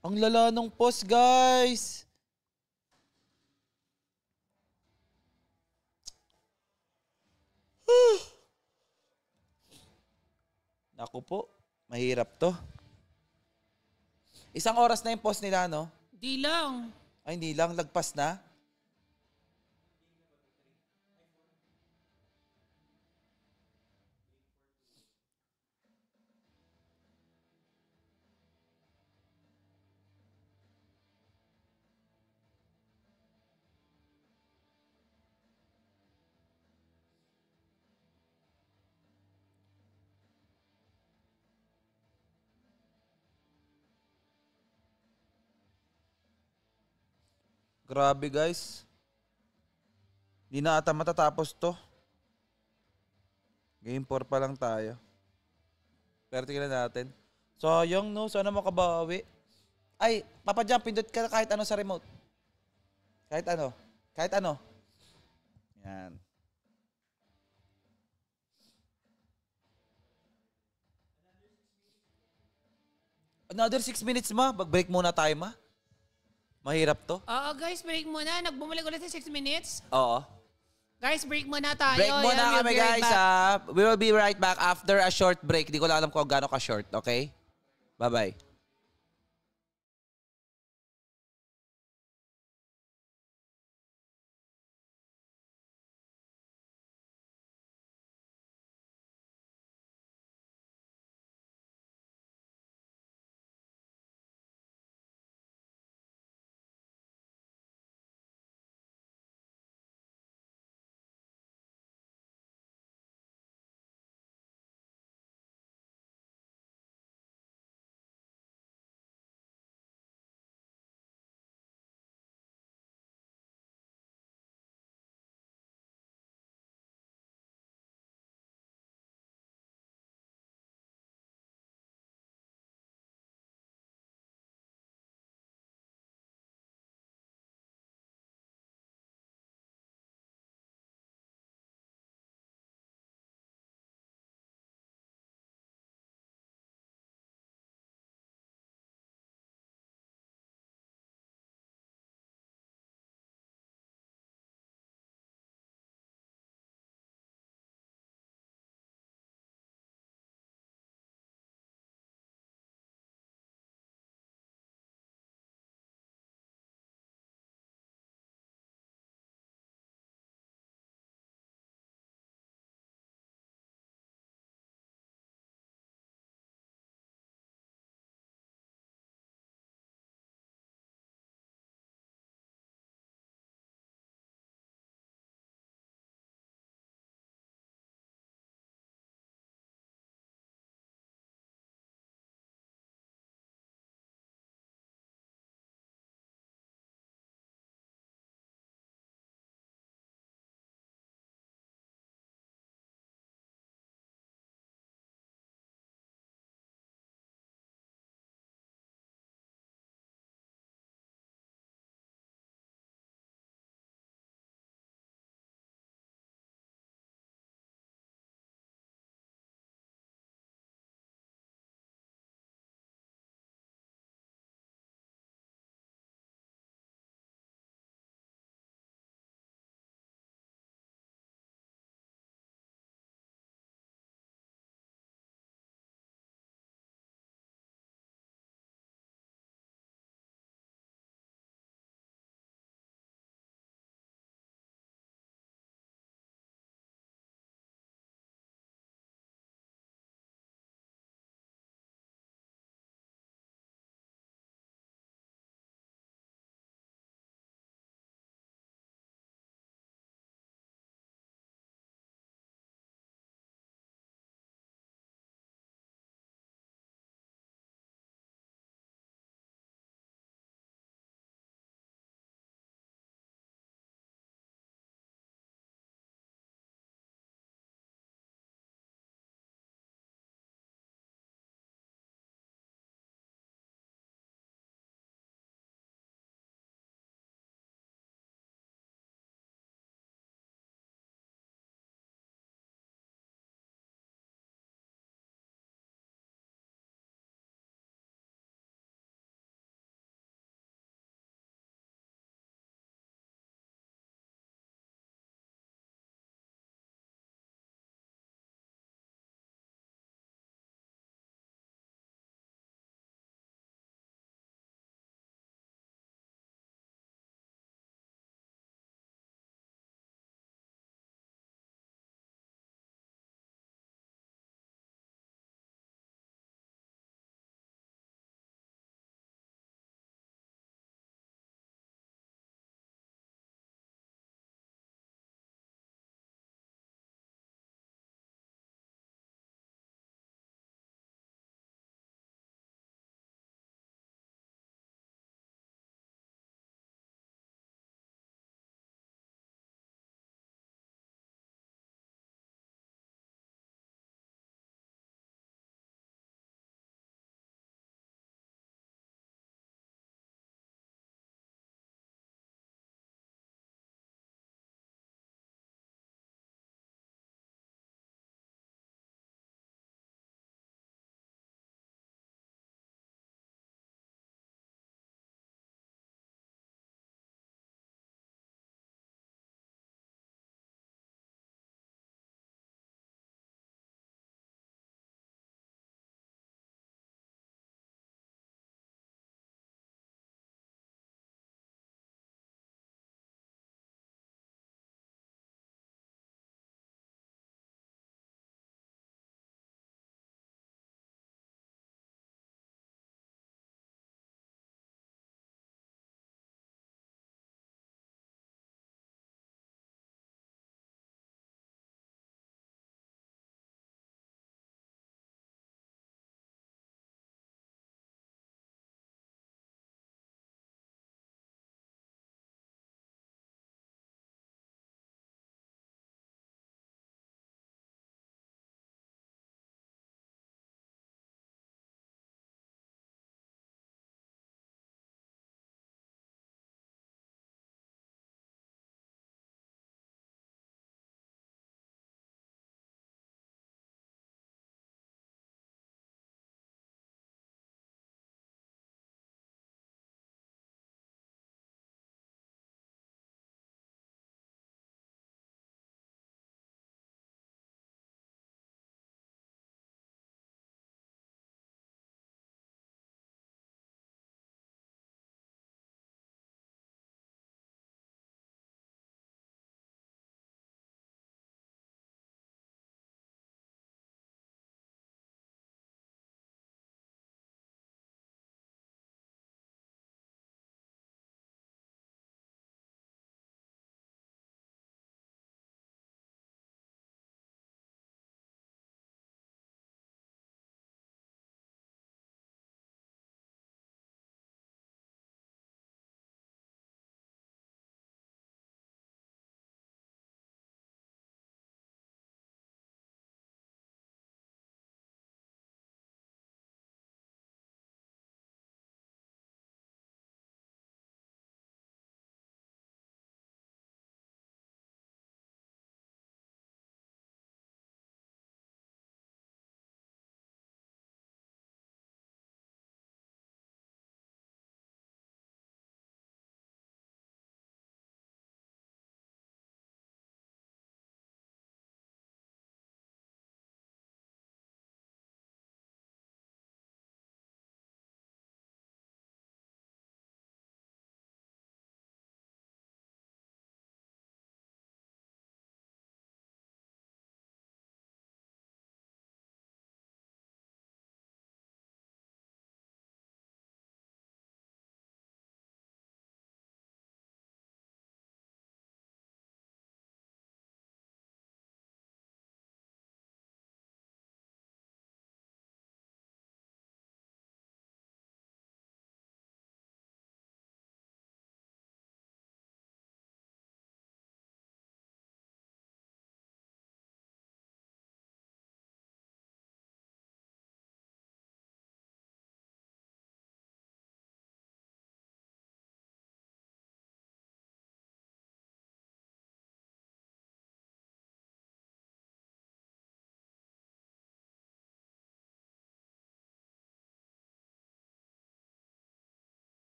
Ang lala nung post, guys. Naku po, mahirap to. Isang oras na yung post nila, no? Di lang. Ay, hindi lang. Lagpas na. Grabe guys. Hindi na ata matatapos to. Game 4 pa lang tayo. Pero tingnan natin. Sayang no, sana makabawi. Ay, Papa Jam, pindot ka kahit ano sa remote. Kahit ano. Kahit ano. Yan. Another 6 minutes ma. Mag-break muna tayo ma. Mahirap to. Oo guys, break muna. Nagbumalik ulit sa 6 minutes. Oo. Guys, break muna tayo. Break muna We'll kami be right guys. back. We will be right back after a short break. Di ko lang alam kung gaano ka-short. Okay? Bye-bye.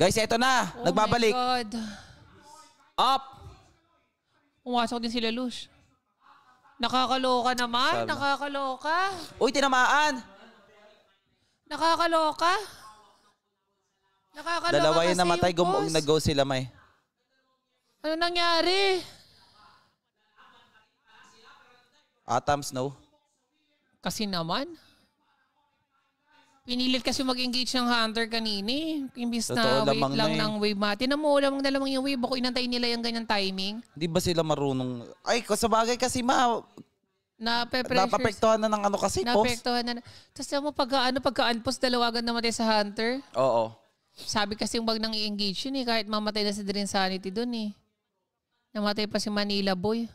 Guys, eto na. Oh Nagbabalik. my God. Up. Pumasok din sila, Lush. Nakakaloka naman. Sabi. Nakakaloka. Uy, tinamaan. Nakakaloka. Nakakaloka Dalawa yung kasi namatay. yung boss. Nag-go sila, May. Ano nangyari? Atoms, no? Kasi naman. Pinilit kasi mag-engage ng hunter kanini. Imbis na Totoo, wait lamang lang na eh. ng wave mati. Na mo, lamang na lamang yung wave. Bako inantay nila yung ganyang timing. Di ba sila marunong? Ay, sabagay kasi napapektuhan na ng ano kasi, post. Napektuhan na. Tapos alam mo, pagka-unpost, dalawagan namatay sa hunter. Oo. Sabi kasi yung bag nang i-engage yun eh. Kahit mamatay na si Dream Sanity dun eh. Namatay pa si Manila Boy.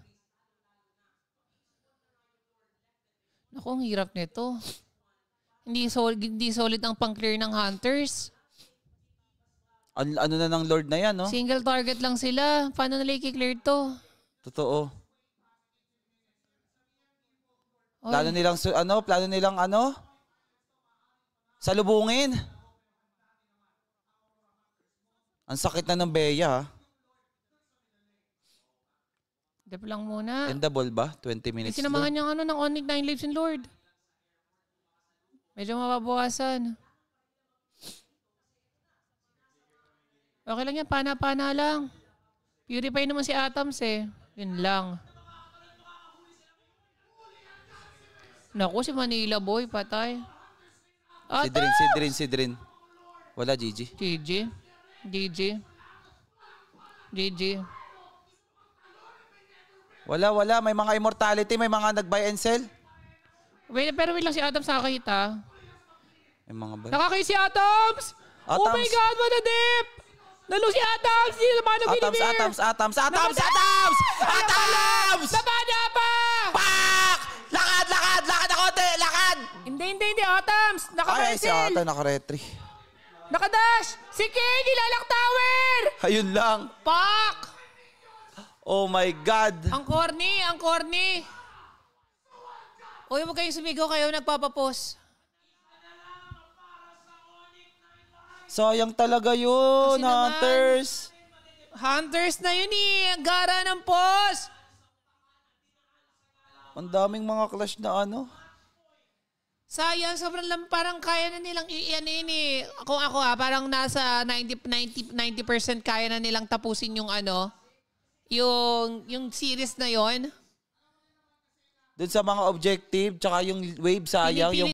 Naku, ang hirap nito. Hindi solid ang pang-clear ng hunters. Ano na ng Lord na yan, no? Single target lang sila. Paano nila i-clear to? Totoo. Oy. Plano nilang salubungin. Ang sakit na ng Bea, ha? Dep lang muna. End the ball ba? 20 minutes. Sinamahan niya ng Onyx 9 lives in Lord. Medyo mababawasan. Okay lang yan. Pana-pana lang. Purify naman si Atoms eh. Yun lang. Naku, si Manila Boy. Patay. Si Drin. Wala, GG. GG. Wala. May mga immortality. May mga nag-buy and sell. Pero wait lang si Atoms nakakita. May mga ba? Nakakita si Atoms! Oh my God, what a dip! Nalo si Atoms! Hindi naman nag-deliver! Atoms! Napana pa! Pak! Lakad ako, lakad! Hindi, Atoms! Ay, si Naka-pencil! Ata naka-retry. Naka-dash! Si King! Nilalak tower! Ayun lang. Pak! Oh my God. Ang corny! Uy, huwag kayong sumigaw kayo, nagpapapos. Sayang talaga yun, Kasi naman, Hunters. Hunters na yun eh. Gara ng pos. Ang daming mga clash na ano. Sayang, sobrang lang, parang kaya na nilang ano yun eh. Kung ako parang nasa 90% kaya na nilang tapusin yung ano, yung series na yon. Doon sa mga objective, tsaka yung wave sayang, yung